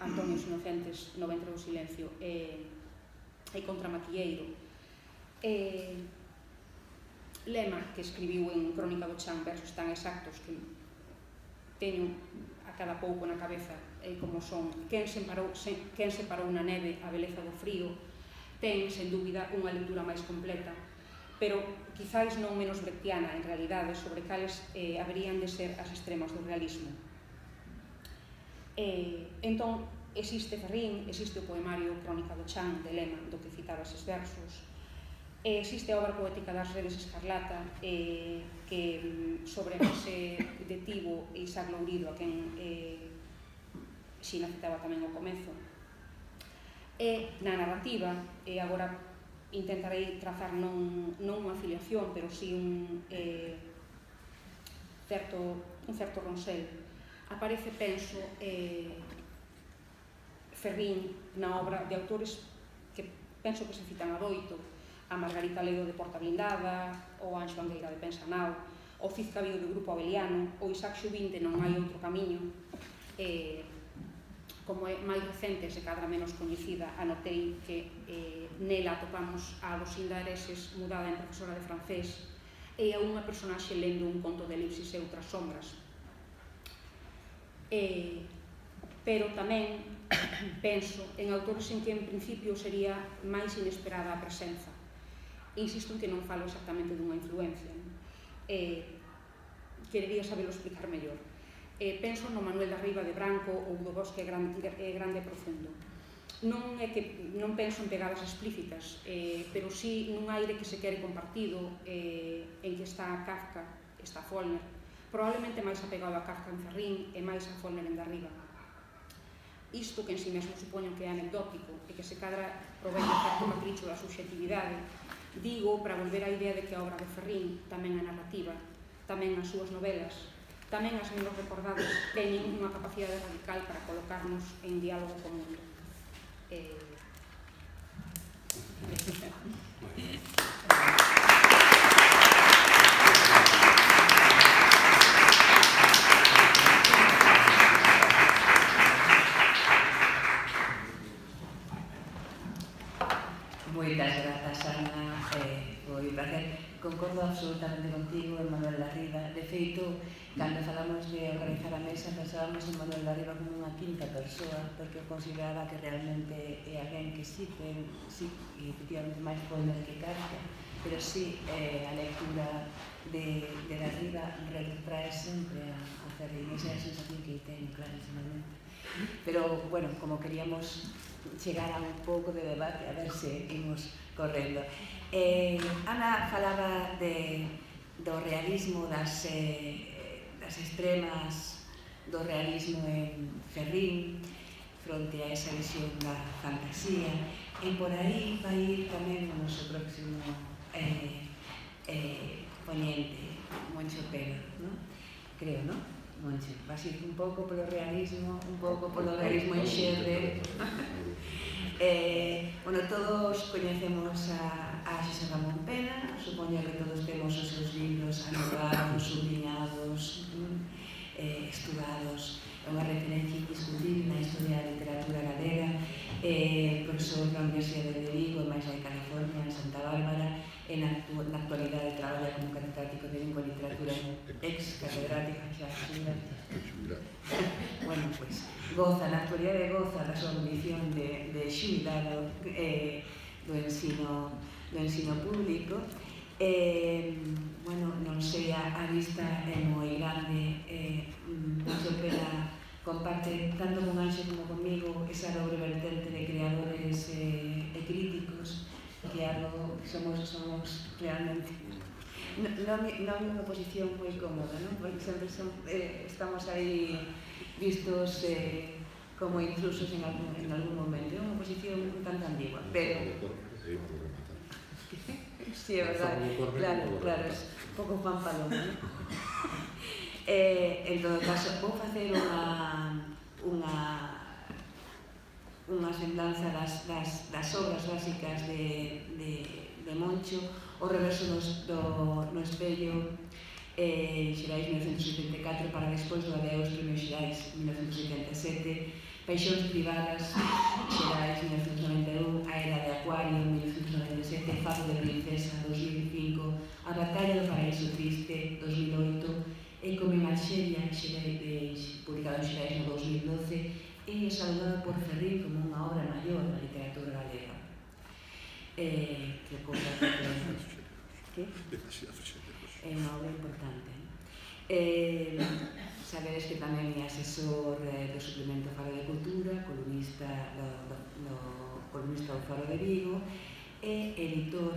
Antonio Inocentes, No ventre do silencio, e Contra Maquieiro. Lema, que escribiu en Crónica do Chan versos tan exactos que teño a cada pouco na cabeza, como son quen separou na neve a beleza do frío, ten, sen dúbida, unha lectura máis completa, pero quizáis non menos brechtiana, en realidade, sobre cales haberían de ser as extremas do realismo. Entón, existe Ferrín, existe o poemario Crónica do Chan, de Lema, do que citaba eses versos, existe a obra poética das Redes Escarlata, que sobre ese detivo Isaac Lourido, a quen Xina citaba tamén ao comezo. Na narrativa, e agora intentarei trazar non unha afiliación, pero si un certo ronsel, aparece, penso, Ferrín na obra de autores que penso que se citan a doito, a Margarita Ledo de Porta Blindada, o Anxo Angueira de Pensanao, o Cid Cabío do Grupo Abeliano, o Isaac Xubín de Non hai outro camiño. Como é máis recente, se cadra menos coñecida, anotei que nela atopamos a Lucinda Areses mudada en profesora de francés e a unha personaxe lendo un conto de Elipsis e outras sombras. Pero tamén penso en autores en que en principio sería máis inesperada a presenza. Insisto en que non falo exactamente dunha influencia. Querería saberlo explicar mellor. Penso no Manuel da Riva de Branco ou do Bosque grande e profundo. Non penso en pegadas explícitas, pero sí nun aire que se quere compartido, en que está Kafka, está Follner, probablemente máis apegado a Kafka en Ferrín e máis a Follner en Darriba. Isto que en si mesmo supoño que é anecdótico e que se cadra provén de certo capricho da subxetividade, digo para volver á idea de que a obra de Ferrín, tamén a narrativa, tamén as súas novelas, tamén as menos recordadas, teñen unha capacidade radical para colocarnos en diálogo co mundo. Moitas grazas, Ana, foi un placer. Concordo absolutamente contigo, Manuel da Riva. De feito, cando falamos de organizar a mesa, pensábamos en Manuel da Riva como unha quinta persoa, porque consideraba que realmente é alguén que sí, efectivamente máis Follner que Kafka, pero sí a lectura de da Riva retrae sempre a Ferrín, esa é a sensación que teño clarísimamente. Pero, bueno, como queríamos chegar a un pouco de debate, a ver se imos correndo. Ana falaba do realismo, das extremas do realismo en Ferrín, fronte a esa visión da fantasía, e por aí vai ir tamén o noso próximo ponente, Moncho Pena, ¿no? Creo, ¿no? Moncho, vas ir un pouco polo realismo, un pouco polo realismo en xerde. Bueno, todos coñecemos a Xosé Ramón Pena, supoño que todos temos os seus libros anotados, subliñados, estudados. É unha referencia indiscutible na historia da literatura galega, profesor da Universidade de Vigo, e máis de California, en Santa Bárbara, e na actualidade traballa como catedrático de lingua e literatura, ex-catedrática, xa xubilada. Bueno, pois, goza, na actualidade goza da súa condición de xubilado do ensino público. Bueno, non sei, a vista é moi grande, Moncho Pena comparte tanto con Anxo como comigo esa dobre vertente de creadores e críticos, que algo somos realmente non unha posición moi cómoda, non? Porque sempre estamos aí vistos como intrusos en algún momento. É unha posición un tanto ambigua, pero sí, é verdade, claro, é un pouco Juan Paloma, non? En todo caso, vou facer unha semblanza das obras básicas de Moncho, o reverso no espello, Xerais 1974, para despois do Adeus, Premio Xerais 1977, Paixóns privadas, Xerais 1991, A Era de Acuario 1997, Fado de Princesa 2005, A Batalla do Paraíso Triste 2008, e Come Alxeria, publicado en Xerais no 2012, e saudado por Ferrín como unha obra maior da literatura galega. Que cousa que é unha obra importante. Sabedes que tamén é asesor do suplemento Faro de Cultura, columnista do Faro de Vigo, e editor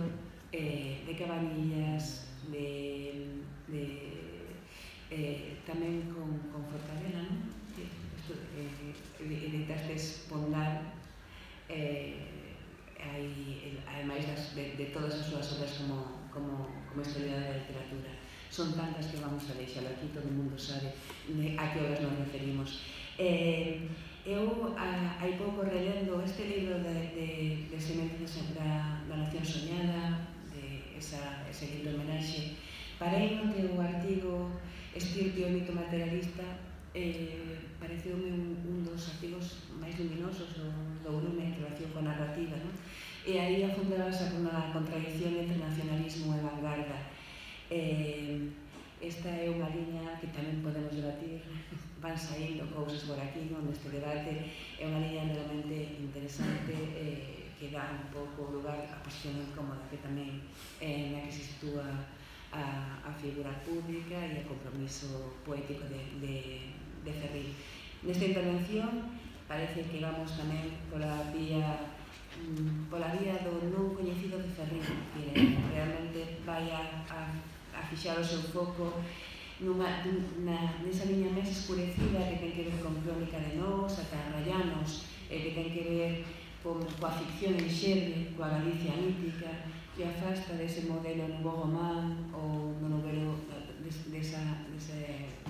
de Cabanillas, tamén con Fortaleza, non? Editastes Pondal, ademais de todas as súas obras como historiadora da literatura. Son tantas que vamos a deixar aquí, todo o mundo sabe a que obras nos referimos. Eu, hai pouco, relendo este libro de Sementes da Nación Soñada, ese libro homenaxe, parei no teu artigo Estirpe o mito materialista, pareceume un dos artigos máis luminosos do volume en relación con a narrativa, non? E aí afundabas a contradicción entre nacionalismo e vanguarda. Esta é unha liña que tamén podemos debatir, van saindo cousas por aquí, non, neste debate. É unha liña realmente interesante, que dá un pouco lugar a posición incómoda que tamén na que se sitúa a figura pública e o compromiso poético de Ferrín. Nesta intervención parece que vamos tamén pola vía do non coñecido de Ferrín, que realmente vai a fixar o seu foco nesa liña máis escurecida que ten que ver con Crónica de Nós, ata Rayanos, que ten que ver coa ficción en xerde, coa Galicia mítica, que afasta dese modelo nouveau román ou no novelo dese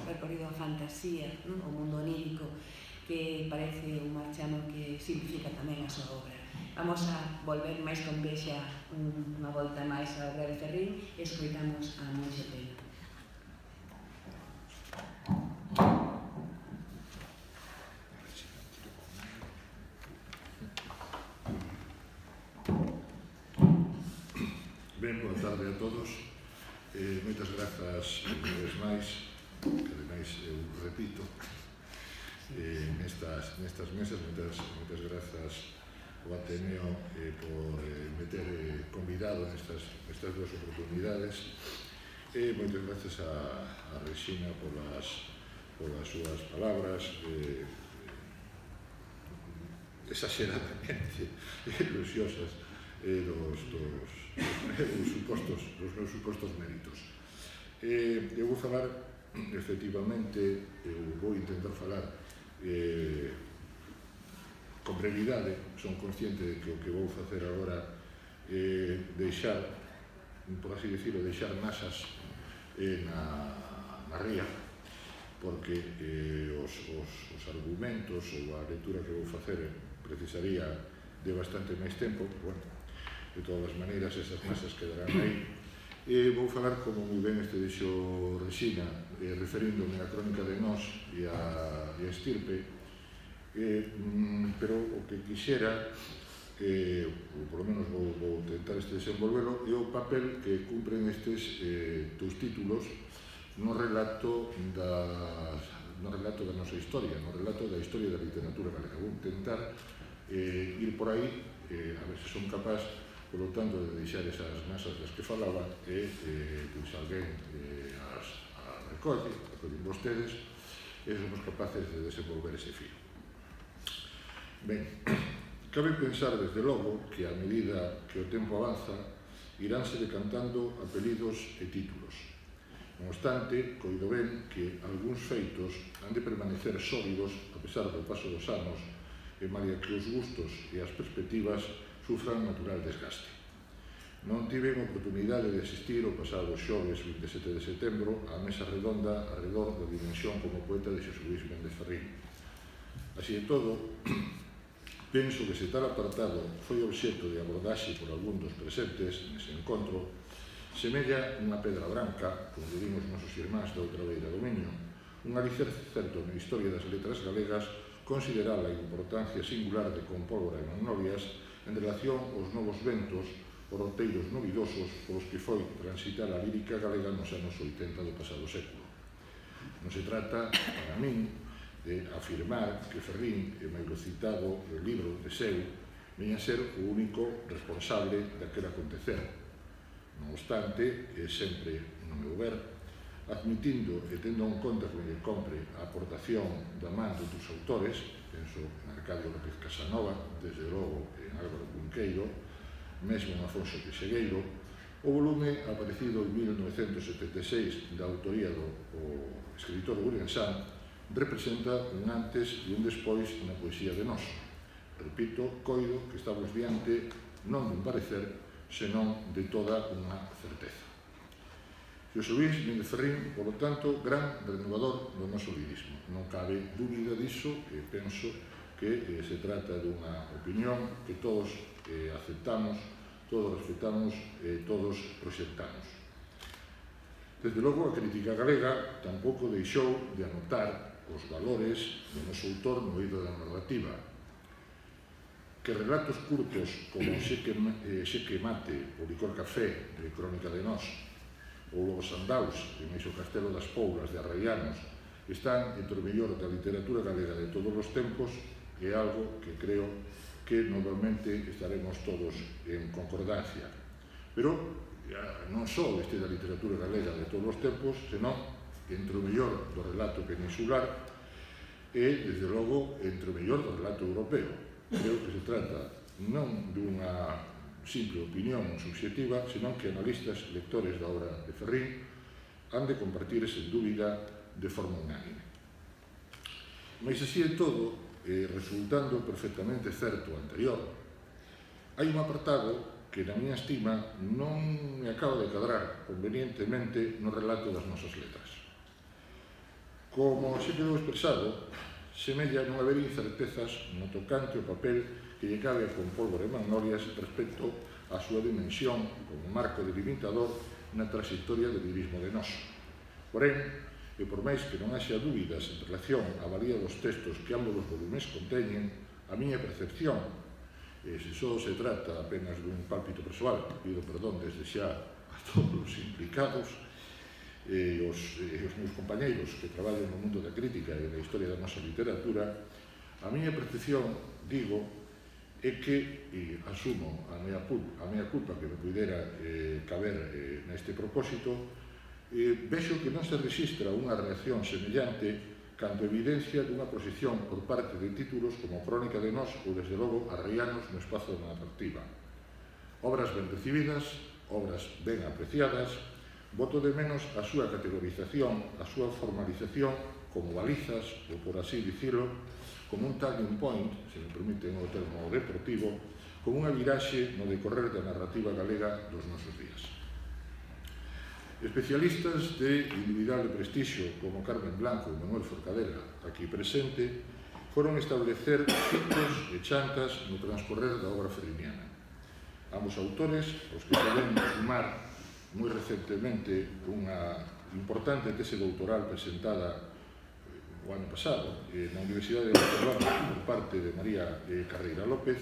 recorrido a fantasía, o mundo onírico, que parece un marchamo que simplifica tamén a súa obra. Vamos a volver máis complexa unha volta máis á obra de Ferrín e escoitamos a Moncho Pena. Ben, boa tarde a todos. Moitas grazas unha vez máis, que ademais eu repito, nestas mesas, moitas grazas ao Ateneo por me ter convidado nestas duas oportunidades, e moitas grazas a Regina polas súas palabras exageradamente eloxiosas dos meus supostos méritos. Eu vou falar, efectivamente, eu vou intentar falar con brevidade. Son consciente de que o que vou facer agora deixar, por así decirlo, deixar masas na ría, porque os argumentos ou a lectura que vou facer precisaría de bastante máis tempo. Bueno, de todas as maneiras, esas masas quedarán aí. Vou falar, como moi ben este dixo Resina, referíndome á crónica de Nós e a Estirpe, pero o que quixera, ou polo menos vou tentar desenvolvelo, é o papel que cumpren estes dous títulos no relato da nosa historia, no relato da historia da literatura galega. Vou intentar ir por aí, a ver se son capaz, polo tanto, de deixar esas masas das que falaba e pois alguén as recollen vostedes e somos capaces de desenvolver ese fío. Ben, cabe pensar, desde logo, que a medida que o tempo avanza, iránse decantando apelidos e títulos. Non obstante, coido ben que algúns feitos han de permanecer sólidos a pesar do paso dos anos e malia que os gustos e as perspectivas sufran natural desgaste. Non tive a oportunidade de asistir o pasado xoves 27 de setembro á mesa redonda arredor da dimensión como poeta de Xosé Luís Méndez Ferrín. Así de todo, penso que se tal apartado foi obxecto de abordaxe por algún dos presentes nese encontro, semella unha pedra branca, como dirían os nosos irmáns da outra beira do Miño, un alicerce certo na historia das letras galegas, considerar a importancia singular de Con pólvora e magnolias en relación aos novos ventos, os roteiros novidosos polos que foi transitar a lírica galega nos anos 80 do pasado século. Non se trata, para min, de afirmar que Ferrín, e máis citado o libro de Seu, veña a ser o único responsable daquele acontecer. Non obstante, e sempre no meu ver, admitindo e tendo en conta que me compre a aportación da man de outros autores, penso en Arcadio López Casanova, desde logo en Álvaro Cunqueiro, mesmo en Afonso Pexegueiro, o volume aparecido en 1976 da autoría do escritor ourensán representa un antes e un despois na poesía de Nós. Repito, coido que estamos diante non dun parecer, senón de toda unha certeza. Xosé Luís Méndez Ferrín, polo tanto, gran renovador do noso lirismo. Non cabe dúbida disso, e penso que se trata dunha opinión que todos aceptamos, todos respetamos e todos proxectamos. Desde logo, a crítica galega tampouco deixou de anotar os valores do noso autor no eido da narrativa, que relatos curtos como Xeque Mate, o Licor Café, de Crónica de Nós, ou Lobos Andaus, de Meixo Castelo das Poulas, de Arraianos, están entre o mellor da literatura galega de todos os tempos, e algo que creo que normalmente estaremos todos en concordancia. Pero non só este da literatura galega de todos os tempos, senón entre o mellor do relato peninsular e, desde logo, entre o mellor do relato europeo. Creo que se trata non dunha simple opinión subxectiva, senón que analistas lectores da obra de Ferrín han de compartir, sen dúbida, de forma unánime. Mais así de todo, resultando perfectamente certo o anterior, hai un apartado que, na miña estima, non me acaba de cadrar convenientemente no relato das nosas letras. Como se quedou expresado, semella non haber incertezas no tocante o papel que lle cabe Con pólvora e magnolias respecto á súa dimensión como marco delimitador na trayectoria do lirismo de Nós. Porén, e por máis que non haxa dúbidas en relación á valía dos textos que ambos os volumes conteñen, a miña percepción, e se só se trata apenas dun pálpito persoal, pido perdón desde xa a todos os implicados e os meus compañeiros que traballan no mundo da crítica e da historia da nosa literatura, a miña percepción, digo, é que, e asumo a mea culpa que me pudera caber neste propósito, vexo que non se rexistra unha reacción semellante canto evidencia dunha posición por parte de títulos como Crónica de Nós ou, desde logo, Arraianos no espazo da narrativa. Obras ben recibidas, obras ben apreciadas, boto de menos a súa categorización, a súa formalización como balizas, ou por así dicirlo, como un turning point, se me permiten o termo deportivo, como unha viraxe no decorrer da narrativa galega dos nosos días. Especialistas de individual prestixio como Carmen Blanco e Manuel Forcadela, aquí presente, foron establecer ciclos e chantas no transcorrer da obra ferriniana. Ambos autores, os que podemos sumar moi recentemente unha importante tese doutoral presentada o ano pasado na Universidade de Barcelona por parte de María Carreira López,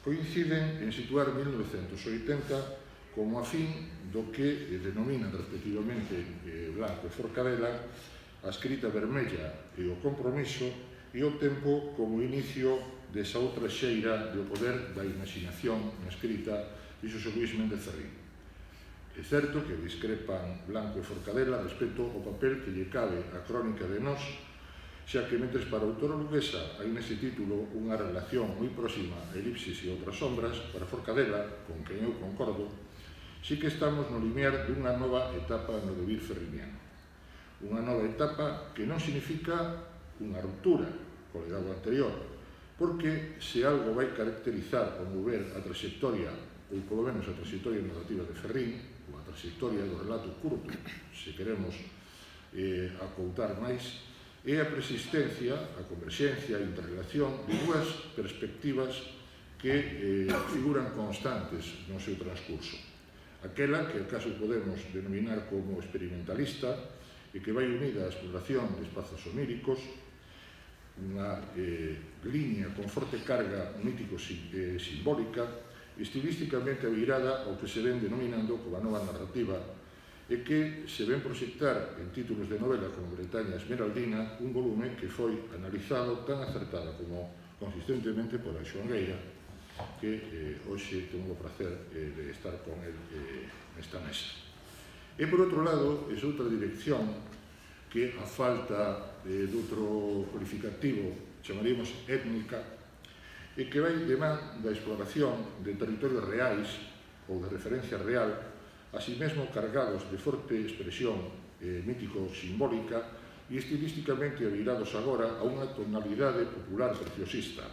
coinciden en situar 1980 como a fin do que denominan respectivamente Blanco e Forcadela a escrita vermella e o compromiso, e o tempo como inicio desa outra xeira do poder da imaginación na escrita de Xosé Luís Méndez Ferrín. É certo que discrepan Blanco e Forcadela respecto ao papel que lle cabe a Crónica de Nós, xa que mentres para a autora luguesa hai nese título unha relación moi próxima a Elipsis e outras sombras, para Forcadela, con quen eu concordo, sí que estamos no limiar dunha nova etapa no devir ferriniano. Unha nova etapa que non significa unha ruptura co legado anterior, porque se algo vai caracterizar o mover a trayectoria, ou polo menos a trayectoria narrativa de Ferrín, ou a trayectoria do relato curto, se queremos acoutar máis, é a persistencia, a converxencia, a interrelación de dúas perspectivas que figuran constantes no seu transcurso. Aquela que acaso podemos denominar como experimentalista e que vai unida á exploración de espazos oníricos, unha liña con forte carga mítico-simbólica, estilísticamente avirada ao que se ven denominando como a nova narrativa e que se ven proxectar en títulos de novela como Bretaña Esmeraldina, un volume que foi analizado tan acertada como consistentemente por a Xoangueira, que hoxe tengo o placer de estar con el nesta mesa. E, por outro lado, esa outra dirección que a falta de outro cualificativo chamaríamos étnica e que vai de man da exploración de territorios reais ou de referencia real, así mesmo cargados de forte expresión mítico-simbólica e estilísticamente avirados agora a unha tonalidade popular preciosista.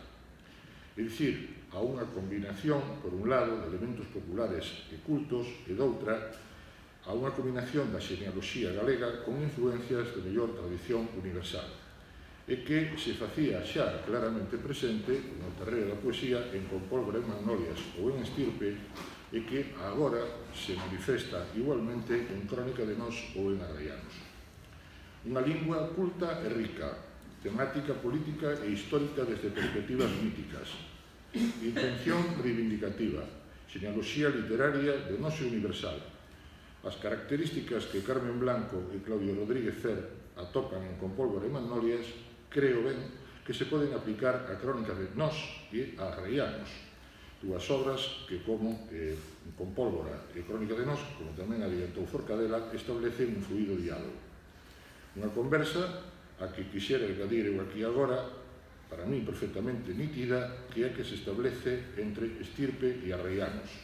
É dicir, a unha combinación, por un lado, de elementos populares e cultos e doutra, a unha combinación da xenealoxía galega con influencias de mellor tradición universal e que se facía xa claramente presente no terreo da poesía en Con pólvora e magnolias ou en Estirpe e que agora se manifesta igualmente en Crónica de Nós ou en Arraianos. Unha lingua culta e rica, temática política e histórica desde perspectivas míticas, intención reivindicativa, xenealoxía literaria de noso universal. As características que Carmen Blanco e Claudio Rodríguez Cer atopan en Con pólvora e magnolias, creo ben que se poden aplicar a Crónica de Nós e a Arraianos, dúas obras que, como Con pólvora e Crónica de Nós, como tamén adiantou Forcadela, establecen un fluido diálogo. Unha conversa a que quixera engadir eu aquí agora, para mí perfectamente nítida, que é que se establece entre Estirpe e Arraianos.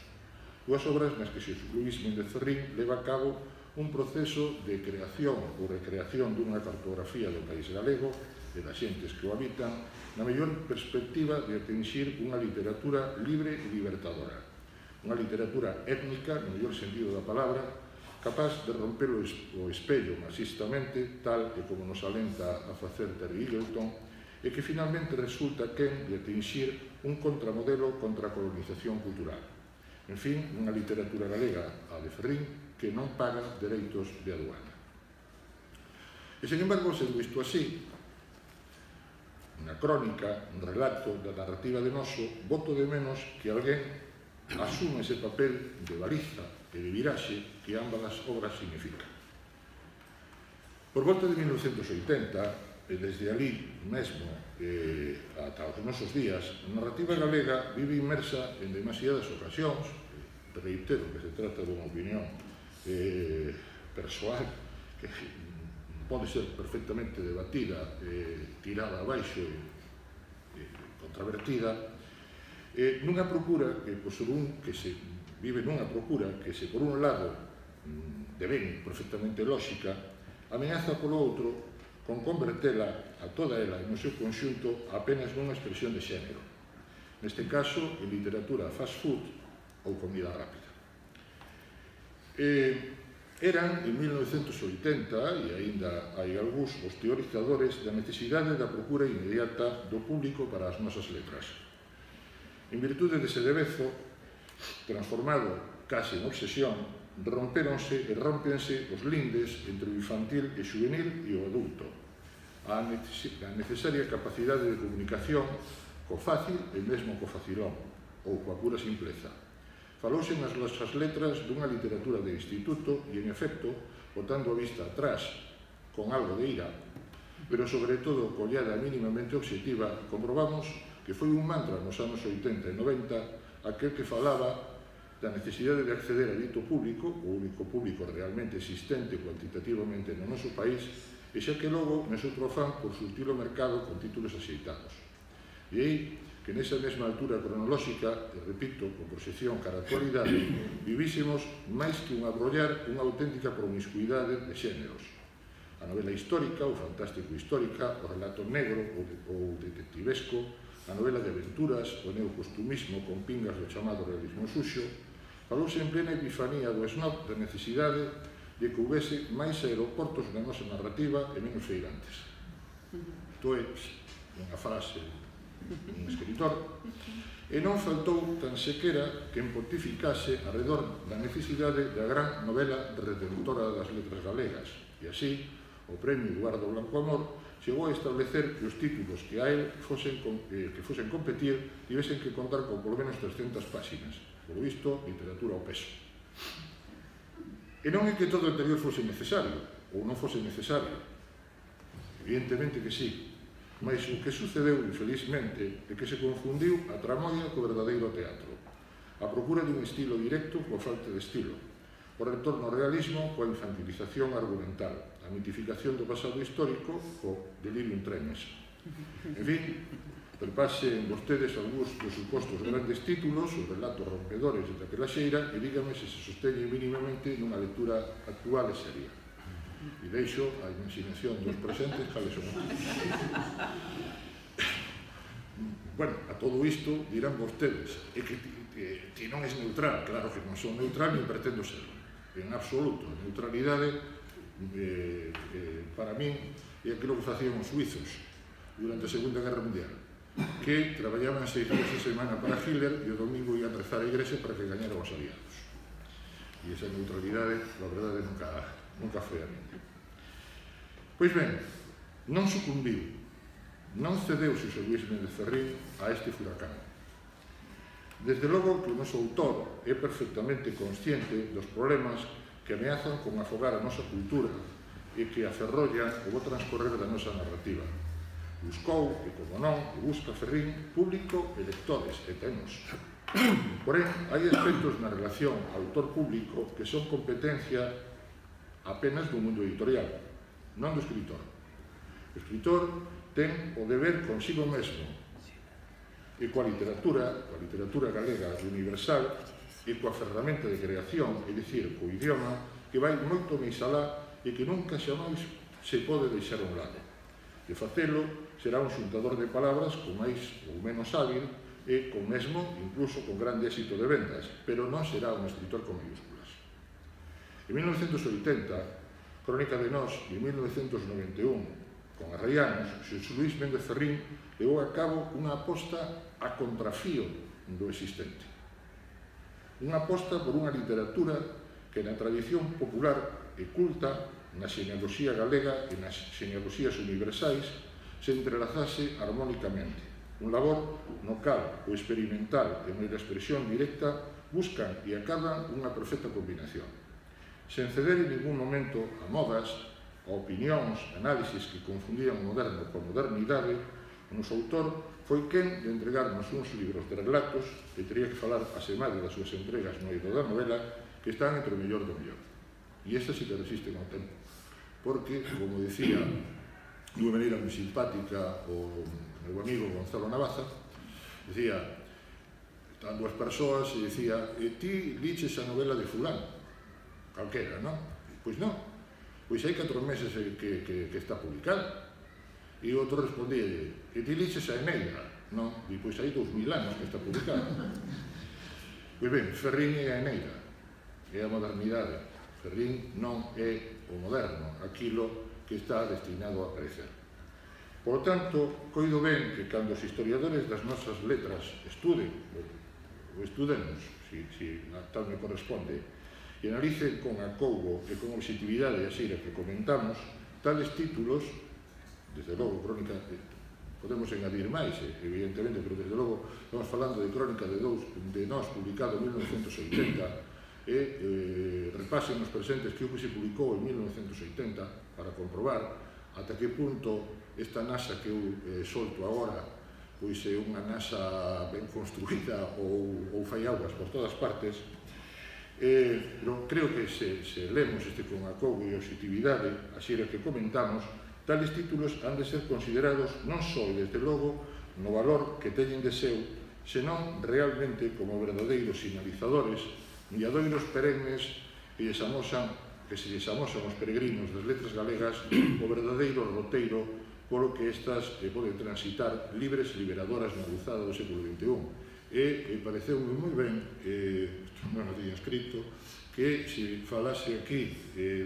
Dúas obras nas que Xosé Luís Méndez Ferrín leva a cabo un proceso de creación ou recreación dunha cartografía do país galego e das xentes que o habitan na mellor perspectiva de atinxir unha literatura libre e libertadora. Unha literatura étnica, no mellor sentido da palabra, capaz de romper o espello marxistamente, tal e como nos alenta a facer Terry Eagleton, e que finalmente resulta quen de atinxir un contramodelo contra a colonización cultural. En fin, unha literatura galega, a de Ferrín, que non paga dereitos de aduana. E, sen embargo, sendo isto así, unha crónica, un relato da narrativa de Noso, boto de menos que alguén asume ese papel de baliza e de viraxe que ambas as obras significan. Por volta de 1980, e desde ali mesmo ata os nosos días, a narrativa galega vive inmersa en demasiadas ocasións, reitero que se trata dunha opinión persoal que pode ser perfectamente debatida, tirada abaixo e contravertida, nunha procura que se vive nunha procura que se por un lado devén perfectamente lóxica, ameaza polo outro con convertela a toda ela e no seu conxunto apenas nunha expresión de xénero, neste caso en literatura fast food ou comida rápida. Eran, en 1980, e aínda hai algúns, os teorizadores da necesidade da procura inmediata do público para as nosas letras. En virtude dese debezo, transformado case en obsesión, rompense os lindes entre o infantil e juvenil e o adulto, a necesaria capacidade de comunicación co fácil e mesmo co facilón, ou coa pura simpleza. Falouse nas nosas letras dunha literatura de instituto e, en efecto, botando a vista atrás con algo de ira, pero sobre todo collada mínimamente obxectiva, comprobamos que foi un mantra nos anos 80 e 90 aquel que falaba da necesidade de acceder a dito público, o único público realmente existente cuantitativamente no noso país, e xa que logo noutro afán por surtir o mercado con títulos axeitados. E aí que nesa mesma altura cronolóxica, e repito, con proxección cara a actualidade, vivísemos máis que un abrollar unha auténtica promiscuidade de xéneros. A novela histórica, o fantástico histórica, o relato negro ou detectivesco, a novela de aventuras, o neocostumismo con pingas do chamado realismo suxo, falouse en plena epifanía do snob da necesidade de que houvese máis aeroportos na nosa narrativa e menos feirantes. Isto é unha frase un escritor, e non faltou tan sequera que pontificase arredor da necesidade da gran novela redentora das letras galegas, e así o Premio Eduardo Blanco Amor chegou a establecer que os títulos que a él fosen competir tivesen que contar con polo menos 300 páxinas, por visto, literatura ao peso. E non é que todo o anterior fose necesario, ou non fose necesario, evidentemente que sí, mas o que sucedeu, infelizmente, é que se confundiu a tramoia co verdadeiro teatro, a procura dun estilo directo coa falta de estilo, o retorno ao realismo coa infantilización argumental, a mitificación do pasado histórico co delirium tremens. En fin, prepasen vostedes algúns dos supostos grandes títulos, os relatos rompedores daquela xeira, e dígame se se sosteñen mínimamente nunha lectura actual e seria. E deixo a imaginación dos presentes cales son os títulos. Bueno, a todo isto dirán vostedes, é que ti non és neutral. Claro que non son neutral, nin pretendo serlo, en absoluto. A neutralidade, para min, é aquilo que facían os suizos durante a Segunda Guerra Mundial, que traballaban 6 días a semana para Hitler e o domingo ian rezar a igrexa para que gañaran os aliados. E esa neutralidade, a verdade, nunca foi a mí. Pois ben, non sucumbiu, non cedeu Xosé Luís Méndez Ferrín a este furacán. Desde logo que o noso autor é perfectamente consciente dos problemas que ameazan con afogar a nosa cultura e que aferrollan o bo transcorrer da nosa narrativa. Buscou, e como non, e busca Ferrín, público e lectores, e tenos. Porén, hai aspectos na relación autor-público que son competencia apenas do mundo editorial, non do escritor. O escritor ten o deber consigo mesmo e coa literatura galega universal e coa ferramenta de creación, é dicir, co idioma, que vai moito máis alá e que nunca xamais se pode deixar a un lado. De facelo, será un xuntador de palabras con máis ou menos hábil e con mesmo, incluso con grande éxito de vendas, pero non será un escritor con mayúsculas. En 1980, Crónica de Nós, e en 1991, con Arraianos, Xosé Luís Méndez Ferrín levou a cabo unha aposta a contrafío do existente. Unha aposta por unha literatura que na tradición popular e culta, na xenealoxía galega e nas xenealoxías universais, se entrelazase armónicamente. Un labor no cal o experimental e a expresión directa buscan e acadan unha perfecta combinación. Sen ceder en ningún momento a modas, a opinións, análisis que confundían o moderno coa modernidade, o noso autor foi quen de entregarnos uns libros de relatos, que teria que falar a semade das súas entregas no eido da novela, que están entre o mellor do mellor. E estas sí que resisten ao tempo, porque, como decía de unha maneira moi simpática o meu amigo Gonzalo Navaza, decía, estaban dúas persoas e decía, ti liches a novela de fulano, calquera, non? Pois non, pois hai 4 meses que está publicada. E o outro respondía, ti liches a Eneida, non? E pois hai 2000 anos que está publicada. Pois ben, Ferrín é a Eneida, é a modernidade. Ferrín non é o moderno, aquilo que está destinado a perecer. Por tanto, coido ben que cando os historiadores das nosas letras estudemos, se tal me corresponde, e analicen con acougo e con objetividade a xeira que comentamos, tales títulos, desde logo, crónica, podemos engadir máis, evidentemente, pero desde logo estamos falando de Crónica de Nós, publicado en 1980, e repasen os presentes que o que se publicou en 1980 para comprobar ata que punto esta NASA que eu solto agora pois é unha NASA ben construída ou fai augas por todas partes. Pero creo que se lemos este con acougo e objetividade, así era que comentamos, tales títulos han de ser considerados non só e desde logo no valor que teñen de seu, senón realmente como verdadeiros sinalizadores, guiadoiros perennes que se lles amosan os peregrinos das letras galegas o verdadeiro roteiro polo que estas poden transitar libres e liberadoras na cruzada do século XXI. E pareceu-me moi ben, non o tiña escrito, que se falase aquí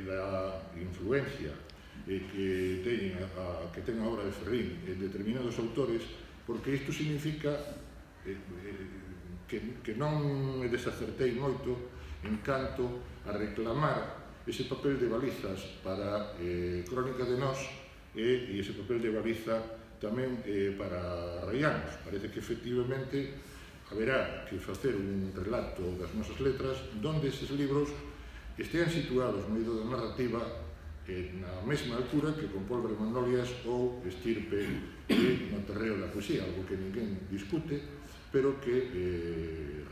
da influencia que ten a obra de Ferrín en determinados autores, porque isto significa que non me desacertei moito en canto a reclamar ese papel de balizas para Crónica de Nós e ese papel de baliza tamén para Raianos. Parece que efectivamente haberá que facer un relato das nosas letras donde eses libros estean situados no eido da narrativa na mesma altura que con Polbre Magnolias ou Estirpe no terreo da poesía, algo que ninguén discute, pero que,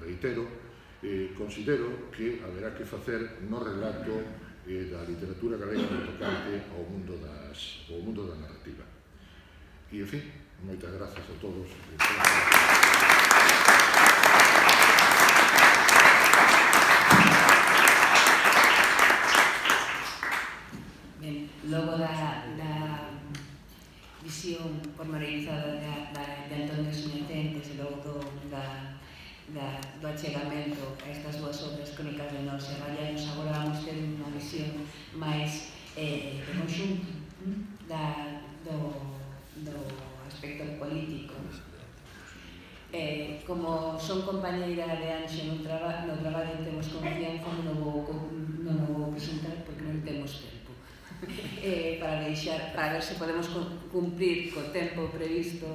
reitero, considero que haberá que facer no relato da literatura galega tocante ao mundo da narrativa. E, en fin, moitas grazas a todos. Ben, logo da visión pormenorizada de Antonio Sinocentes e logo do achegamento a estas dúas obras crónicas de Nós e Raianos, agora vamos ter unha visión máis de conxunto do aspecto político. Como son compañeira de Anxo no traballo temos confianza, non o vou presentar porque non temos tempo. Para ver se podemos cumprir co tempo previsto,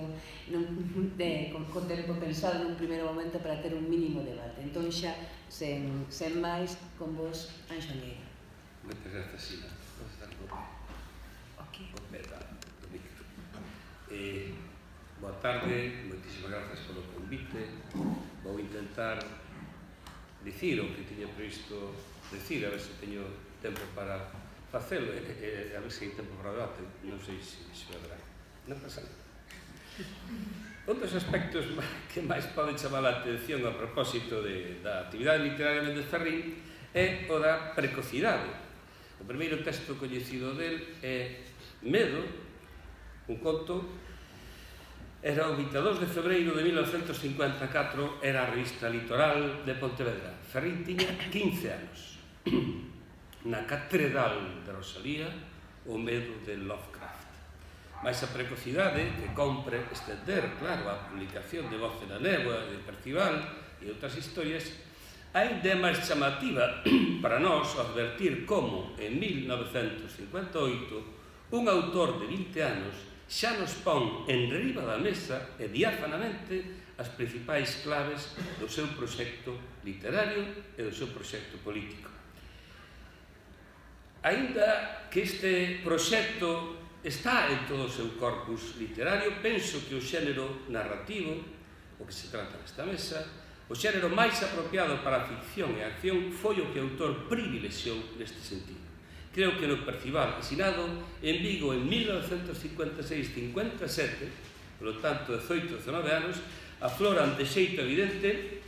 co tempo pensado nun primeiro momento para ter un mínimo debate. Entón xa, sen máis, con vos, Anxo Nieira. Moitas grazas, Sina. Vamos dar o micro. Boa tarde, moitísimas grazas polo convite. Vou intentar dicir o que tiña previsto decir, a ver se teño tempo para facelo, a ver se hai tempo para o debate, non sei se haberá. Non pasa nada. Un dos aspectos que máis pode chamar a atención a propósito da actividade literaria de Méndez Ferrín é o da precocidade. O primeiro texto coñecido del é Medo, un conto. Era o 22 de febreiro de 1954, era a revista Litoral de Pontevedra. Ferrín tiña 15 anos. Na Catedral de Rosalía, o medo de Lovecraft. Mais a precocidade que compre estender, claro, a publicación de Voz na Néboa, de Percival e outras historias, ainda é máis chamativa para nós advertir como, en 1958, un autor de 20 anos xa nos pon en riba da mesa e diáfanamente as principais claves do seu proxecto literario e do seu proxecto político. Aínda que este proxecto está en todo o seu corpus literario, penso que o xénero narrativo, o que se trata nesta mesa, o xénero máis apropiado para a ficción e a acción foi o que o autor privilexiou neste sentido. Creo que no Percival, asinado en Vigo en 1956-57, polo tanto, 18 ou 19 anos, afloran de xeito evidente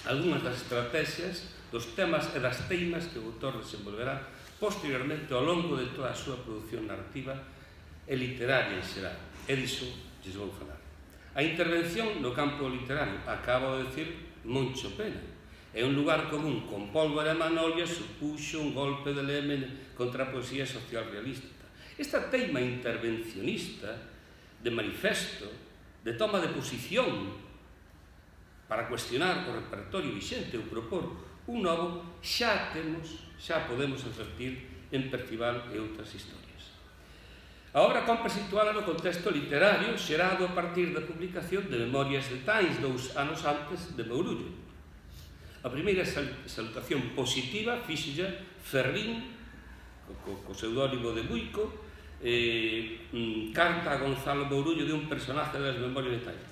algunhas das estrategias, dos temas e das teimas que o autor desenvolverá posteriormente ao longo de toda a súa produción narrativa e literaria en xeral. E diso lles vou falar. A intervención no campo literario, acabo de decir, Moncho Pena, É un lugar común con pólvora e manolio supuxo un golpe de leme contra a poesía social realista. Esta teima intervencionista de manifesto, de toma de posición para cuestionar o repertorio vixente ou propor un novo, xa podemos advertir en Percival e outras historias. A obra compre situala no contexto literario xerado a partir da publicación de Memorias de Tains 2 anos antes de Mourullo. A primeira salutación positiva fíxolla Ferrín, co pseudónimo de Buico, carta a Gonzalo Mourullo de un personaje das Memorias de Tains.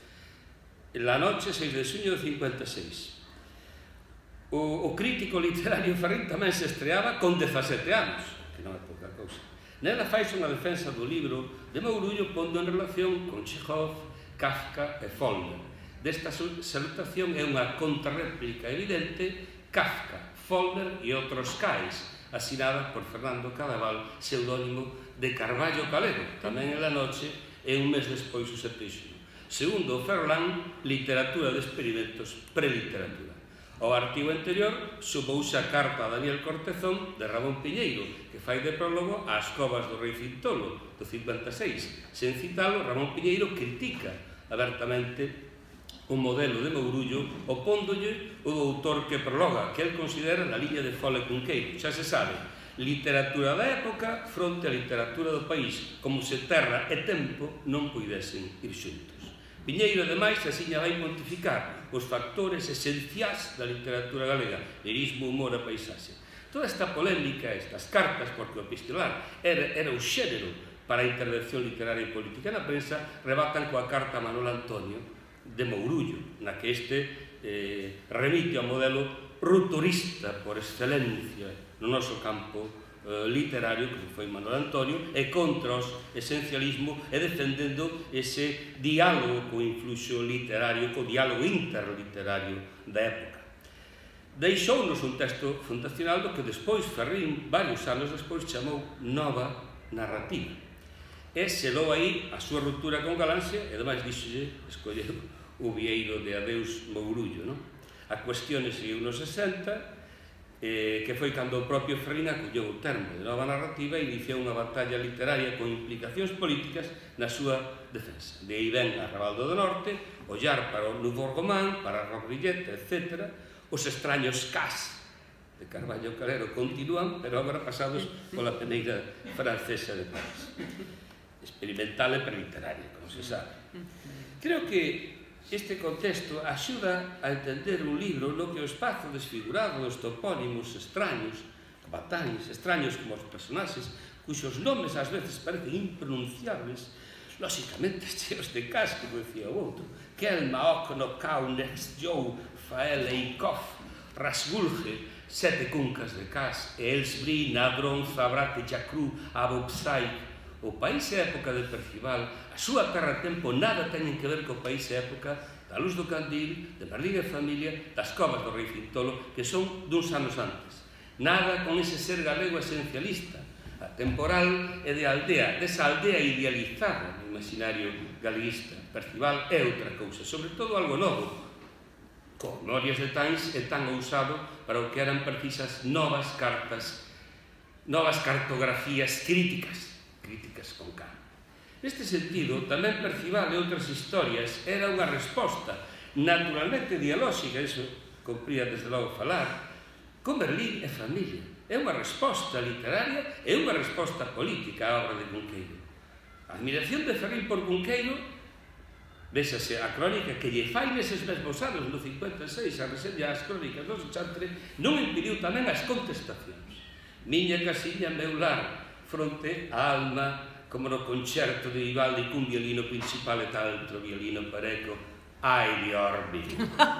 La noche, 6 de xuño de 56. O crítico literario Ferrín tamén se estreaba con 17 anos, que non é pouca cousa. Nela faise unha defensa do libro de Mourullo pondo en relación con Chekhov, Kafka e Faulkner. Desta salutación é unha contrarréplica evidente Kafka, Faulkner e outros cais, asinada por Fernando Cadaval, pseudónimo de Carballo Calero, tamén en La noche e un mes despois o 7 de xuño. Segundo o Ferrolán, literatura de experimentos, preliteratura. Ao artigo anterior sumouse a carta a Daniel Cortezón de Ramón Piñeiro, que fai de prólogo ás Covas do Rei Cintolo, do 56. Sen citalo, Ramón Piñeiro critica abertamente o modelo de Mourullo, opóndolle o doutor que prologa, que el considera na liña de Fole Cunqueiro. Xa se sabe, literatura da época fronte á literatura do país, como se terra e tempo non puidesen ir xuntos. Piñeiro, ademais, asiña vai pontificar os factores esenciais da literatura galega, lirismo, humor e paisaxe. Toda esta polémica, estas cartas, porque o epistolar era o xénero para a intervención literaria e política na prensa, rebatan coa carta a Manuel Antonio de Mourullo, na que este remite ao modelo rupturista por excelencia no noso campo literario, que foi Manuel Antonio, e contra o esencialismo e defendendo ese diálogo co influxo literario, co diálogo interliterario da época. Deixounos un texto fundacional do que despois Ferrín, varios anos despois, chamou Nova Narrativa. E selou aí a súa ruptura con Galanxia e ademais díxolle, escolleu o vieiro de Adeus Mourullo, non? A cuestión seguiu nos 60, que foi cando o propio Ferrín acolleu o termo de Nova Narrativa e iniciou unha batalla literaria con implicacións políticas na súa defensa. De aí ven a Rabaldo do Norte, ollar para o Nouveau Roman, para Rodriguet, etc. Os extraños cas de Carballo Calero continúan, pero agora pasados pola peneira francesa de París. Experimental e preliteraria, como se sabe. Creo que este contexto axuda a entender un libro no que o espazo desfigurado dos topónimos extraños, batáns, extraños como os personaxes, cuxos nomes ás veces parecen impronunciables, lóxicamente cheos de cas, como decía o outro, Kelma, Okno, Kau, Nextjou, Faele, Ikov, Rasgulge, Sete Cuncas de Cas, Elsbri, Nadron, Zabrate, Jacru, Abopsai. O país e época de Percival, a súa terra tempo nada teñen que ver co país e época da Luz do Candil, de Merlín e familia, das Covas do Rei Cintolo, que son duns anos antes. Nada con ese ser galego esencialista, atemporal e de aldea, desa aldea idealizada no imaginario galeguista. Percival é outra cousa, sobre todo algo novo. Con Memorias de Tains é tan ousado para o que eran precisas novas cartas, novas cartografías críticas con K. Neste sentido, tamén Percival e outras historias era unha resposta naturalmente dialóxica, iso compría desde logo falar, con Merlín e familia. É unha resposta literaria e unha resposta política á obra de Cunqueiro. A admiración de Ferrín por Cunqueiro, véxase a crónica que lle fai neses mesmos anos, no 56, a reseña as crónicas do Chantre, non impediu tamén as contestacións. Miña casiña, meu lar, fronte á alma, como no concerto de Vivaldi cun violino principal e tal outro violino pareco, ai de Orbi.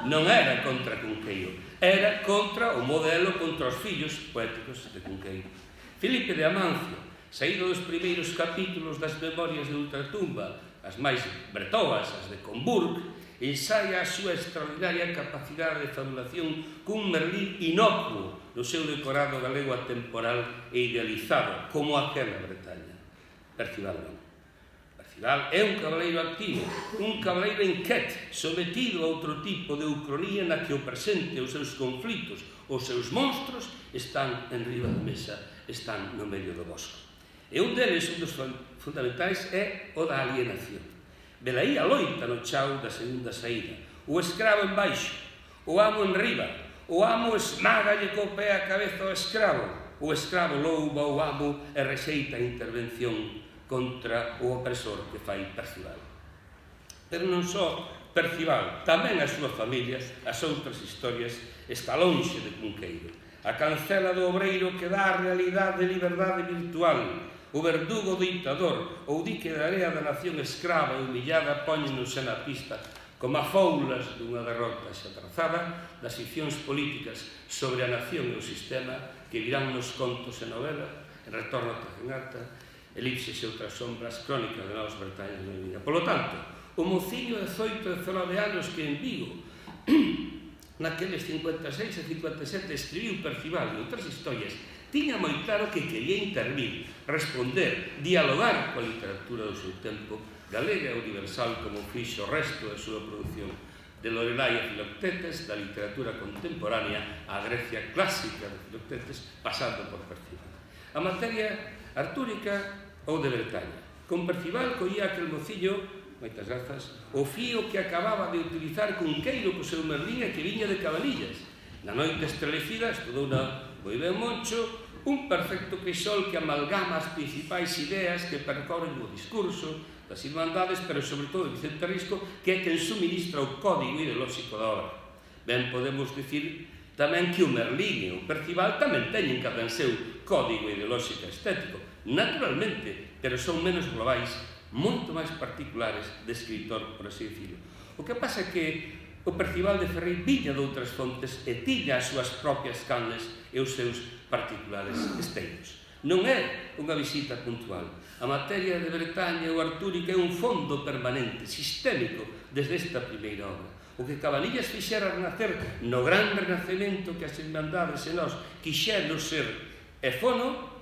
Non era contra Cunqueiro, era contra o modelo, contra os fillos poéticos de Cunqueiro. Filipe de Amancio, saído dos primeiros capítulos das Memorias de Ultratumba, as máis bretoas, as de Comburg, ensaia a súa extraordinaria capacidade de fabulación cun Merlín inocuo no seu decorado galego atemporal e idealizado, como aquela Bretaña. Percival non. Percival é un cabaleiro activo, un cabaleiro inquieto, sometido a outro tipo de ucronía na que o presente, os seus conflitos, os seus monstros, están en riba da mesa, están no medio do bosque. E un deles, un dos fundamentais, é o da alienación. Velaí a loita no chao da segunda saída, o escravo en baixo, o amo en riba, o amo esmágalle co pé a cabeza ao escravo, o escravo louva o amo e rexeita a intervención contra o opresor que fai Percival. Pero non só Percival, tamén a súa familia, as outras historias, está lonxe de Cunqueiro. A cancela do obreiro que dá a realidade de liberdade virtual, o verdugo ditador ou dique de area da nación escrava e humillada póñenos na pista como a foulas dunha derrota xa trazada das ficcións políticas sobre a nación e o sistema que virán nos contos e novela, en Retorno a Tajenata, Elipses e outras sombras, Crónicas de Novas Bretañas de Vida. Por lo tanto, o mociño de 18 e 19 anos que en Vigo, naqueles 56 e 57, escribiu Percival e outras historias, tiña moi claro que quería intervir, responder, dialogar coa literatura do seu tempo, galega e universal como fixo o resto da súa produción, de Lorelai a Filoctetes, da literatura contemporánea á Grecia clásica de Filoctetes, pasando por Percival. A materia artúrica ou de Bretaña. Con Percival coía aquel mocillo, moitas grazas, o fío que acababa de utilizar Cunqueiro co seu merlín e que viña de Cabanillas. Na noite estrelecida estudou na moi ben Moncho un perfecto crisol que amalgama as principais ideas que percorren o discurso das Irmandades, pero sobre todo Vicente Risco, que é quen suministra o código ideolóxico da obra. Ben podemos dicir tamén que o Merlín e o Percival tamén teñen cada en seu código ideolóxico estético, naturalmente, pero son menos globais, moito máis particulares de escritor, por así dicirlo. O que pasa é que o Percival de Ferrey viña de outras fontes e tiña as súas propias canles e os seus particulares esteiros. Non é unha visita puntual. A materia de Bretaña ou artúrica é un fondo permanente, sistémico, desde esta primeira obra. O que Cabanillas fixera renacer no gran renacemento que as Irmandades e nós quixeron ser e fono,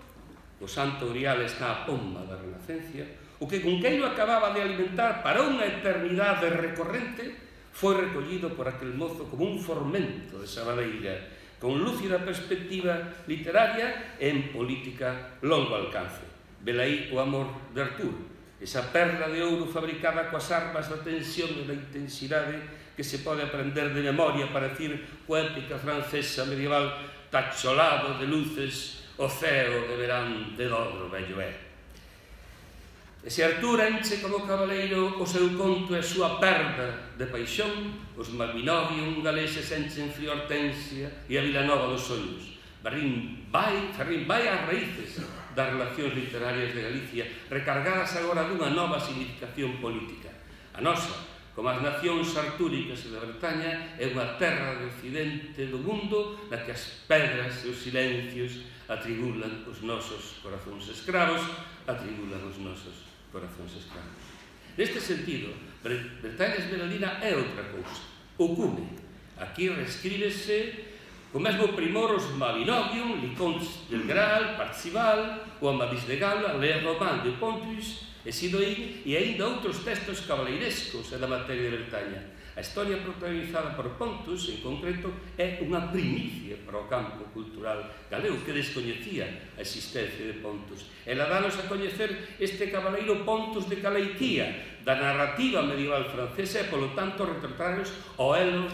o Santo Grial está a pomba da Renacencia, o que Cunqueiro acababa de alimentar para unha eternidade recorrente, foi recollido por aquel mozo como un formento de Sabadeira, con lúcida perspectiva literaria e en política longo alcance. Velaí o amor de Arturo, esa perla de ouro fabricada coas armas da tensión e da intensidade que se pode aprender de memoria para decir coa épica francesa medieval tacholado de luces o ceo de verán de Dodro vello é. E se Arturo enche como cabaleiro o seu conto e a súa perda de paixón, os Mabinogium galeses enchen Frío Hortensia e a Vilanova dos Ollos. Ferrín vai ás raíces das relacións literarias de Galicia, recargadas agora dunha nova significación política. A nosa, como as nacións artúricas e da Bretaña, é unha terra de occidente do mundo na que as pedras e os silencios atribulan os nosos corazóns escravos, atribulan os nosos corazóns escravos. Neste sentido, Bretaña Esmeraldina é outra cousa, o cume. Aquí reescríbese co mesmo primor os Mabinogium, Licontes del Graal, Parzival, o Amadís de Gala, Le Roman de Pontus, e Sidoín, e aínda outros textos cabaleirescos da materia de Bretaña. A historia protagonizada por Pontus, en concreto, é unha primicia para o campo cultural galego que descoñecía a existencia de Pontus. Ela danos a coñecer este cabaleiro Pontus de Caleitía, da narrativa medieval francesa e, polo tanto, retratarnos o elo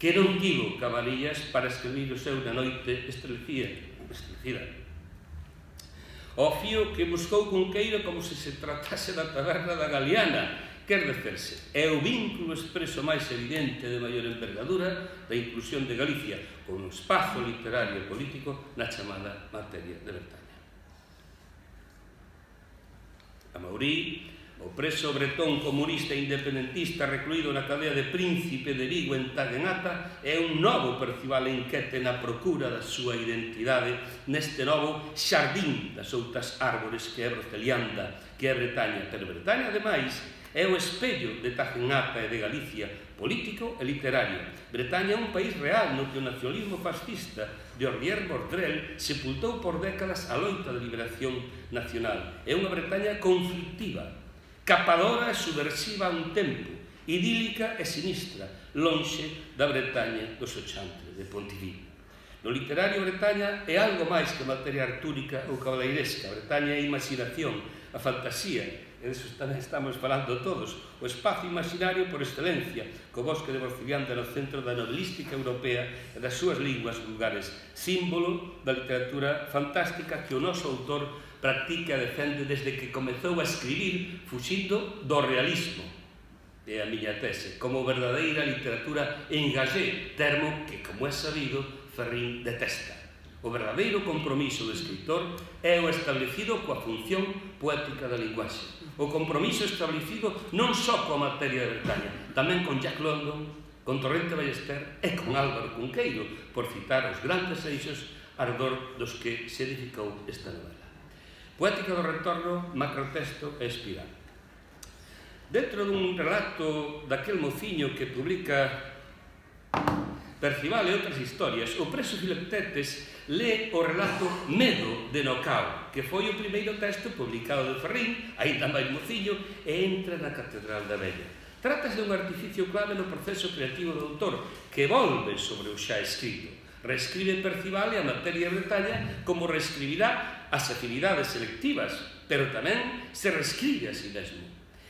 que non tivo Cabanillas para escribir o seu Na noite estrelecida. O fío que buscou Cunqueiro como se se tratase da taberna da Galiana, quer dicerse, é o vínculo expreso máis evidente de maior envergadura da inclusión de Galicia como espazo literario e político na chamada materia de Bretaña. Amaurí, o preso bretón comunista independentista recluído na cadea de Príncipe de Vigo en Tagenata, é un novo Percival enquete na procura da súa identidade neste novo xardín das outras árbores que é Brocelianda, que é Bretaña. Pero Bretaña, ademais, é o espello de Tagenata e de Galicia, político e literario. Bretaña é un país real no que o nacionalismo fascista de Orlier Bordrel sepultou por décadas a loita de liberación nacional. É unha Bretaña conflictiva, capadora e subversiva a un tempo, idílica e sinistra, lonxe da Bretaña do Sochantre, de Pontivy. No literario, Bretaña é algo máis que materia artúrica ou cabaleiresca. Bretaña é a imaginación, a fantasía, e disso tamén estamos falando todos, o espacio imaginario por excelencia, co bosque de Borciliande no centro da novelística europea e das súas linguas vulgares, símbolo da literatura fantástica que o noso autor practica e defende desde que comezou a escribir fuxindo do realismo. É a miña tese, como verdadeira literatura engagé, termo que, como é sabido, Ferrín detesta. O verdadeiro compromiso do escritor é o establecido coa función poética da linguaxe. O compromiso establecido non só coa materia de Bretaña, tamén con Jack London, con Torrente Ballester e con Álvaro Cunqueiro, por citar os grandes eixos ardor dos que se edificou esta novela. Poética do retorno, macrotexto e espiral. Dentro dun relato daquel mociño que publica Percival e outras historias, o preso Filoctetes lé o relato Medo de Nocao, que foi o primeiro texto publicado de Ferrín, aínda máis mociño, e entra na Catedral da Vella. Trátase dun artificio clave no proceso creativo do autor, que volve sobre o xa escrito. Reescribe Percival e a materia de Bretaña como reescribirá as afinidades selectivas, pero tamén se reescribe a si mesmo.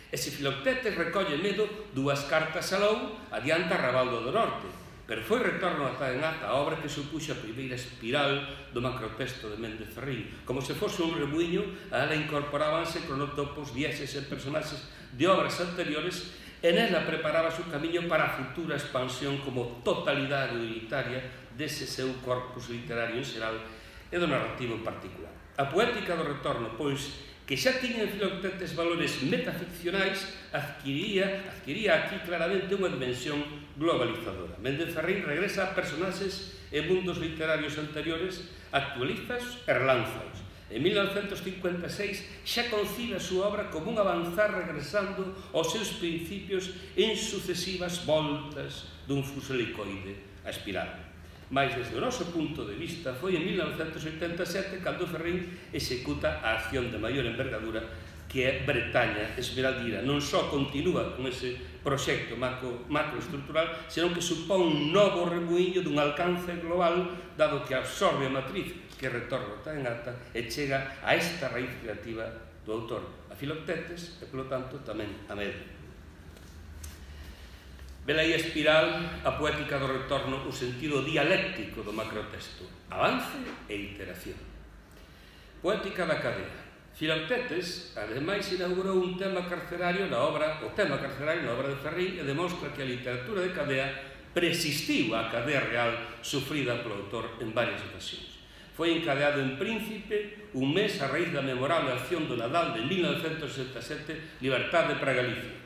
E se Filoctetes recolle Medo, dúas cartas alou, adianta Rabaldo do Norte, pero foi Retorno ata en ata a obra que supuxo a primeira espiral do macrotexto de Méndez Ferrín. Como se fose un rebuiño, a ela incorporábanse cronotopos, vieses e personaxes de obras anteriores, e nela preparábase o camiño para a futura expansión como totalidade unitaria dese seu corpus literario en xeral e do narrativo en particular. A poética do retorno, pois, que xa tiña en Filoctetes valores metaficcionais, adquiría aquí claramente unha dimensión globalizadora. Méndez Ferrín regresa a personaxes e mundos literarios anteriores, actualizas e relánzaos. En 1956 xa concibe a súa obra como un avanzar regresando aos seus principios en sucesivas voltas dun fuselicoide a espiral. Mais desde o noso punto de vista foi en 1987 cando Ferrín executa a acción de maior envergadura que é Bretaña Esmeraldina. Non só continúa con ese proxecto macroestructural, senón que supón un novo rebuíño dun alcance global, dado que absorbe a matriz que Retorno ata en ata e chega a esta raíz creativa do autor, a Filoctetes, e, polo tanto, tamén a Medo. Velaí a espiral, a poética do retorno, o sentido dialéctico do macrotexto, avance e iteración. Poética da cadea. Filoctetes, ademais, inaugurou un tema carcerario na obra, o tema carcerario na obra de Ferrín, e demostra que a literatura de cadea persistiu a cadea real sufrida polo autor en varias ocasións. Foi encadeado en Príncipe un mes a raíz da memorable acción do Nadal de 1967, Liberdade para Galicia.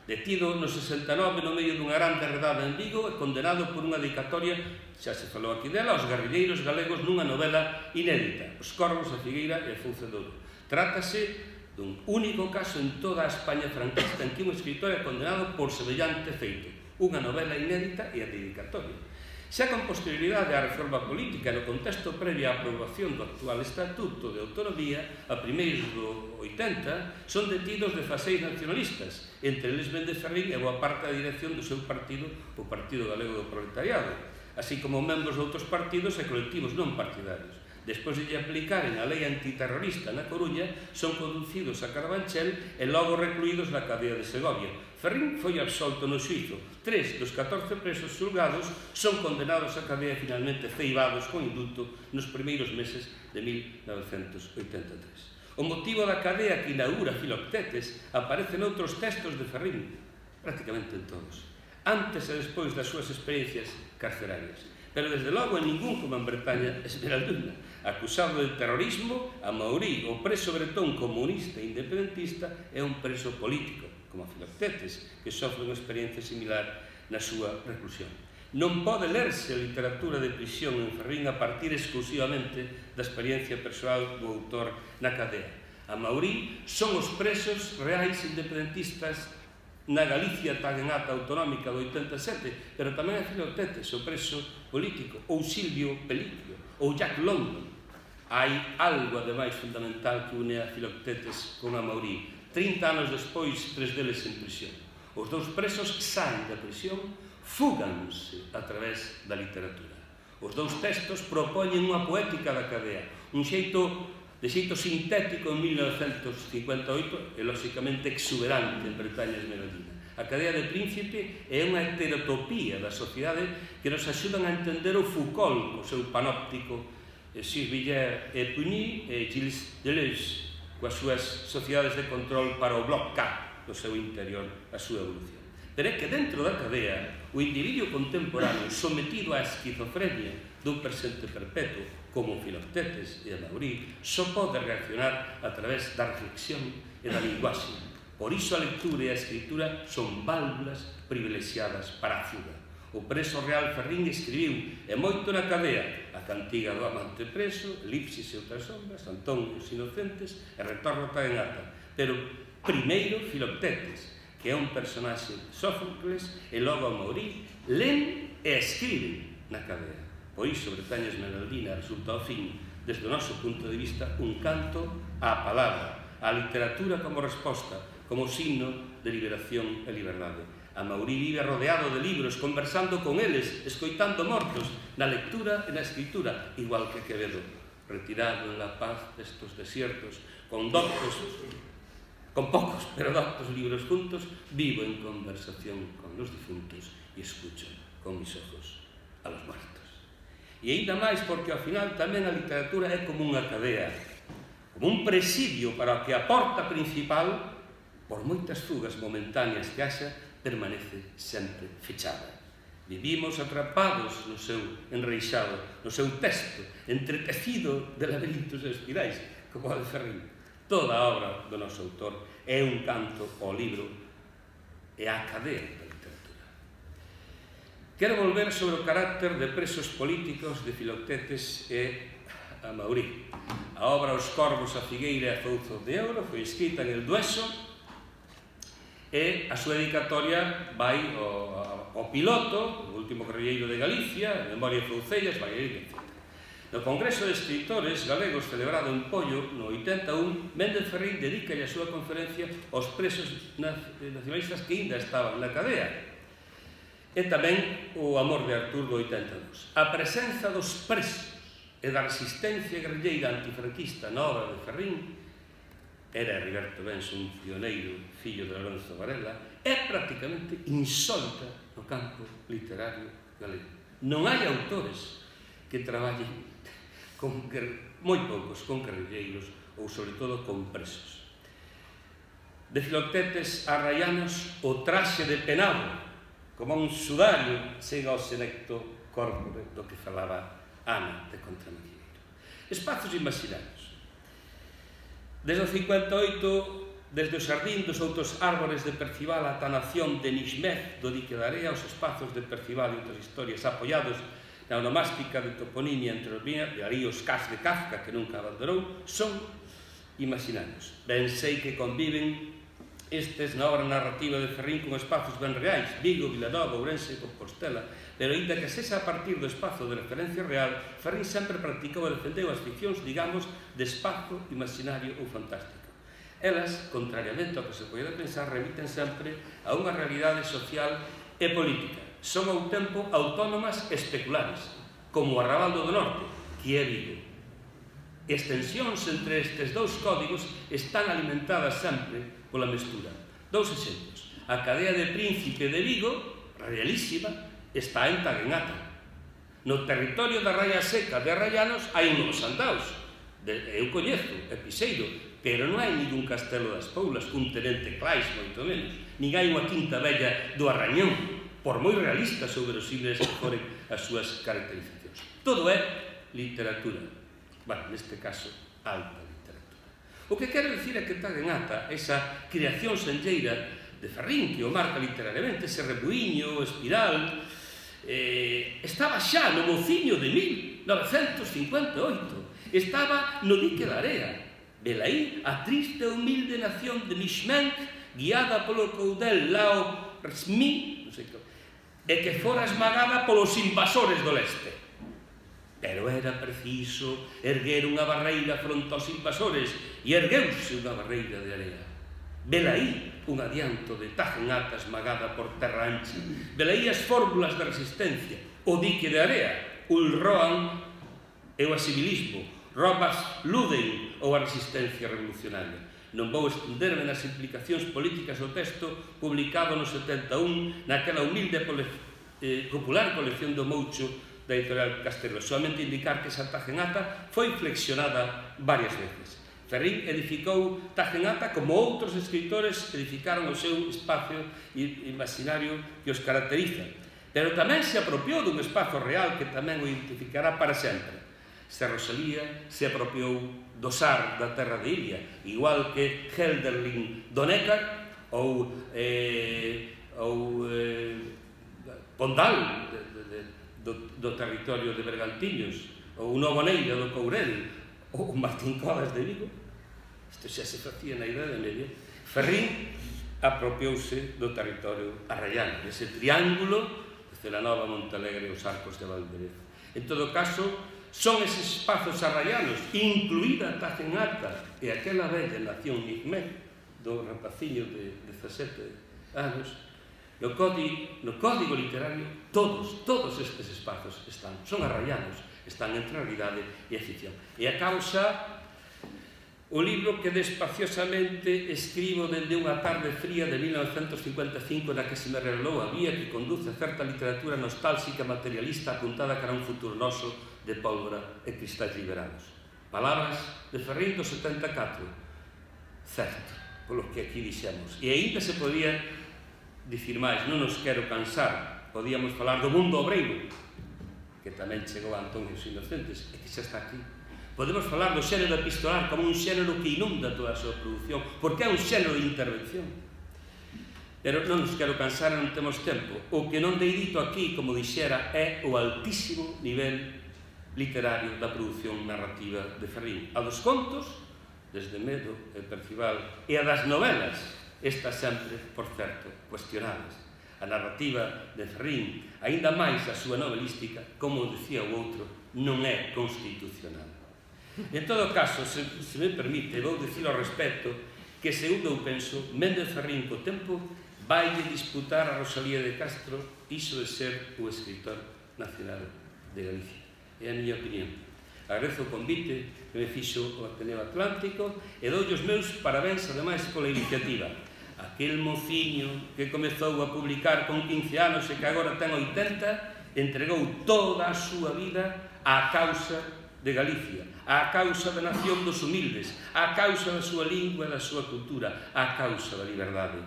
Detido no 69 no medio dunha grande redada en Vigo e condenado por unha dedicatoria, xa se falou aquí dela, aos guerrilleiros galegos nunha novela inédita, Os Corvos, a Figueira e a Funcedouro. Trátase dun único caso en toda a España franquista en que un escritor é condenado por semellante feito, unha novela inédita e a dedicatoria. Xa con posterioridade á reforma política no contexto previo á aprobación do actual Estatuto de Autonomía, a primeiros do 80, son detidos de faceis nacionalistas, entre eles Méndez Ferrín e boa parte da dirección do seu partido, o Partido Galego do Proletariado, así como membros de outros partidos e colectivos non partidarios. Despois de lle aplicaren a lei antiterrorista na Coruña, son conducidos a Carabanchel e logo recluídos na cadea de Segovia. Ferrín foi absolto no xuízo. 3 dos 14 presos xulgados son condenados a cadea e finalmente ceibados con indulto nos primeiros meses de 1983. O motivo da cadea que inaugura Filoctetes aparece noutros textos de Ferrín, prácticamente en todos, antes e despois das súas experiencias carcerarias. Pero desde logo en ningún como en Bretaña Esmeraldina. Acusado de terrorismo, Amaurí, o preso bretón comunista e independentista, é un preso político, como Filoctetes, que sofre unha experiencia similar na súa reclusión. Non pode lerse a literatura de prisión en Ferrín a partir exclusivamente da experiencia persoal do autor na cadea. Amaurí son os presos reais independentistas na Galicia tan en ata autonómica do 87, pero tamén a Filoctetes, o preso político, ou Silvio Pellicchio, ou Jack London. Hai algo, ademais, fundamental que une a Filoctetes con Amaurí. 30 anos despois, 3 deles en prisión. Os dous presos saen da prisión, fúganse a través da literatura. Os dous textos propoñen unha poética da cadea, de xeito sintético en 1958 e, lóxicamente, exuberante en Bretaña Esmeraldina. A cadea de Príncipe é unha heterotopía da sociedade que nos axudan a entender o Foucault, o seu panóptico, Surveiller et Punir, e Gilles Deleuze, coas súas sociedades de control para o Bloc K do seu interior, a súa evolución. Pero é que dentro da cadea, o individuo contemporáneo sometido á esquizofrenia dun presente perpetuo, como Filoctetes e Amaury, só pode reaccionar a través da reflexión e da linguaxe. Por iso a lectura e a escritura son válvulas privilexiadas para a fuga. O preso real Ferrín escribiu, e moito na cadea, a cantiga do amante preso, Elipsis e outras sombras, Antón e os inocentes, e Retorno Tagenata. Pero primeiro Filoctetes, que é un personaxe de Sófocles, e logo Amaury, len e escriben na cadea. Por iso, Bretaña Esmeraldina resulta, ao fin, desde o noso punto de vista, un canto á palabra, á literatura como resposta, como signo de liberación e liberdade. Amaury vive rodeado de libros, conversando con eles, escoitando mortos, na lectura e na escritura, igual que Quevedo, retirado en la paz destos desiertos, con pocos pero doctos libros juntos, vivo en conversación con los difuntos e escucho con mis ojos a los muertos. E ainda máis porque ao final tamén a literatura é como unha cadea, como un presidio para o que a porta principal, por moitas fugas momentáneas que haxa, permanece sempre fechada. Vivimos atrapados no seu enreixado, no seu texto, entretecido de laberintos e espirais, como o de Ferrín. Toda a obra do noso autor é un canto ao libro e á cadea da literatura. Quero volver sobre o carácter de presos políticos de Filoctetes e Amaury. A obra Os corvos, a figueira e a fouzo de ouro foi escrita en el Dueso, e a súa dedicatoria vai ao piloto, o último guerrilleiro de Galicia, Memoria de Foucellas, Vallerín, etc. No Congreso de Escritores Galegos celebrado en Pollo, no 81, Méndez Ferrín dedica a súa conferencia aos presos nacionalistas que ainda estaban na cadea. E tamén o Amor de Artur do 82. A presenza dos presos e da resistencia guerrilleira antifranquista na obra de Ferrín, era Heriberto Benson, un pioneiro, fillo de Lorenzo Varela, é prácticamente insólita no campo literario galego. Non hai autores que traballen con moi poucos, con guerrilleiros ou, sobre todo, con presos. De Filoctetes a Rayanos, o traxe de penado, como un sudario, chega ao selecto corpore do que falaba Ana de Contramaquilleiro. Espazos imaginarios. Desde o 58, desde o xardín dos outros árbores de Percival ata a nación de Nixmez do dique da Area, os espazos de Percival e outras historias apoiados na onomástica de toponimia entre os viñas, de ali os cas de Kafka, que nunca abandonou, son imaginarios. Ben sei que conviven estes na obra narrativa de Ferrín con espazos ben reais, Vigo, Vilanova, Ourense e Compostela, pero ainda que sexa a partir do espazo de referencia real, Ferrín sempre practicou e defendeu as ficcións, digamos, de espazo imaginario ou fantástico. Elas, contrariamente ao que se pode pensar, remiten sempre a unha realidade social e política. Son ao tempo autónomas e especulares, como o Arrabaldo do Norte, que é Vigo. Extensións entre estes dous códigos están alimentadas sempre pola mestura. Dous exemplos. A cadea de Príncipe de Vigo, realísima, está en Taguenata. No territorio da Raya Seca de Rayanos hai uns andaos. Eu coñezo, é piseiro, pero non hai ningún castelo das Poulas, un tenente Clais, moito menos. Nin hai unha quinta bella do Arrañón, por moi realistas ou verosímiles que foren as súas caracterizacións. Todo é literatura. Bueno, neste caso, alta literatura. O que quero dicir é que Taguenata, esa creación senlleira de Ferrín, que o marca literariamente, ese rebuíño, espiral, estaba xa no mociño de 1958. Estaba no dique da Area. Velaí a triste e humilde nación de Nixmez, guiada polo coudel Lao Rsmi, non sei que, e que fora esmagada polos invasores do leste. Pero era preciso erguer unha barreira fronte aos invasores, e ergueuse unha barreira de area. Velaí un adianto de Tajenata esmagada por terra ancha. Velaí as fórmulas de resistencia, o dique de area, o Ulroan e o asibilismo, Robas Luden ou a resistencia revolucionaria. Non vou estenderme nas implicacións políticas do texto publicado no 71 naquela humilde popular colección do Moucho da editorial Castelo, solamente indicar que esa Tajenata foi flexionada varias veces. Ferrín edificou Tajenata como outros escritores edificaron o seu espacio imaginario que os caracteriza, pero tamén se apropiou dun espazo real que tamén o identificará para sempre. Se Rosalía se apropiou do Sar da terra de Iria, igual que Hölderlin do Nécar ou Pondal do territorio de Bergantiños, ou Novoneira do Courel, ou Martín Codas de Vigo. Isto xa se facía na Idade Media. Ferrín apropiouse do territorio arraiano, dese triángulo de Celanova, Montalegre e os Arcos de Valderez. En todo caso, son eses espazos arraianos, incluída Tajenata e aquela bella nación Nigmé, do rapaciño de 17 anos, no código literario, todos estes espazos son arraianos, están entre realidade e a ficción. E acabo xa o libro que despaciosamente escribo dende unha tarde fría de 1955 na que se me revelou a vía que conduce a certa literatura nostálxica materialista apuntada cara a un futuro noso de pólvora e cristais liberados. Palabras de Ferrín do 74, certo, polo que aquí dixemos. E aínda se podía dicir máis, non nos quero cansar, podíamos falar do mundo obreiro, que tamén chegou a Antonio os Inocentes, e que xa está aquí. Podemos falar do xénero epistolar como un xénero que inunda toda a súa produción, porque é un xénero de intervención. Pero non nos quero cansar, non temos tempo. O que non dei dito aquí, como dixera, é o altísimo nivel literario da produción narrativa de Ferrín. A dos contos, desde Medo e Percival, e a das novelas, estas sempre, por certo, cuestionadas. A narrativa de Ferrín, aínda máis a súa novelística, como dicía o outro, non é constitucional. En todo caso, se me permite, vou dicir ao respecto que, segundo eu penso, Méndez Ferrín co tempo vai disputar a Rosalía de Castro iso de ser o escritor nacional de Galicia. É a miña opinión. Agradezo o convite que me fixo o Ateneo Atlántico e dou os meus parabéns, ademais, pola iniciativa. Aquel mociño que comezou a publicar con 15 anos e que agora ten 80, entregou toda a súa vida á causa de Galicia, á causa da nación dos humildes, á causa da súa lingua e da súa cultura, á causa da liberdade.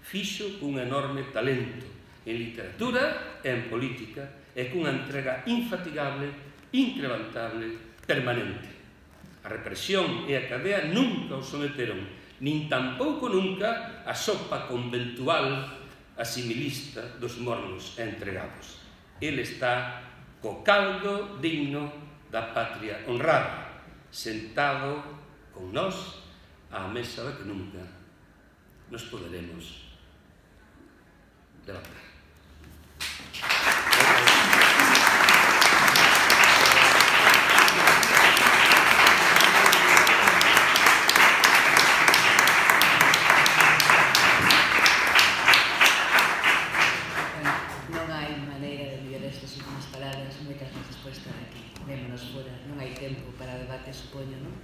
Fixo un enorme talento en literatura e en política e cunha entrega infatigable, incrementable, permanente. A represión e a cadea nunca o someteron, nin tampouco nunca a sopa conventual asimilista dos mornos e entregados. Ele está co caldo digno da patria honrada, sentado con nós á mesa da que nunca nos poderemos levantar. Non hai maneira de viver estas últimas palabras. Moitas gracias por estar aquí. Vémonos fora. Non hai tempo para debate, supoño, non?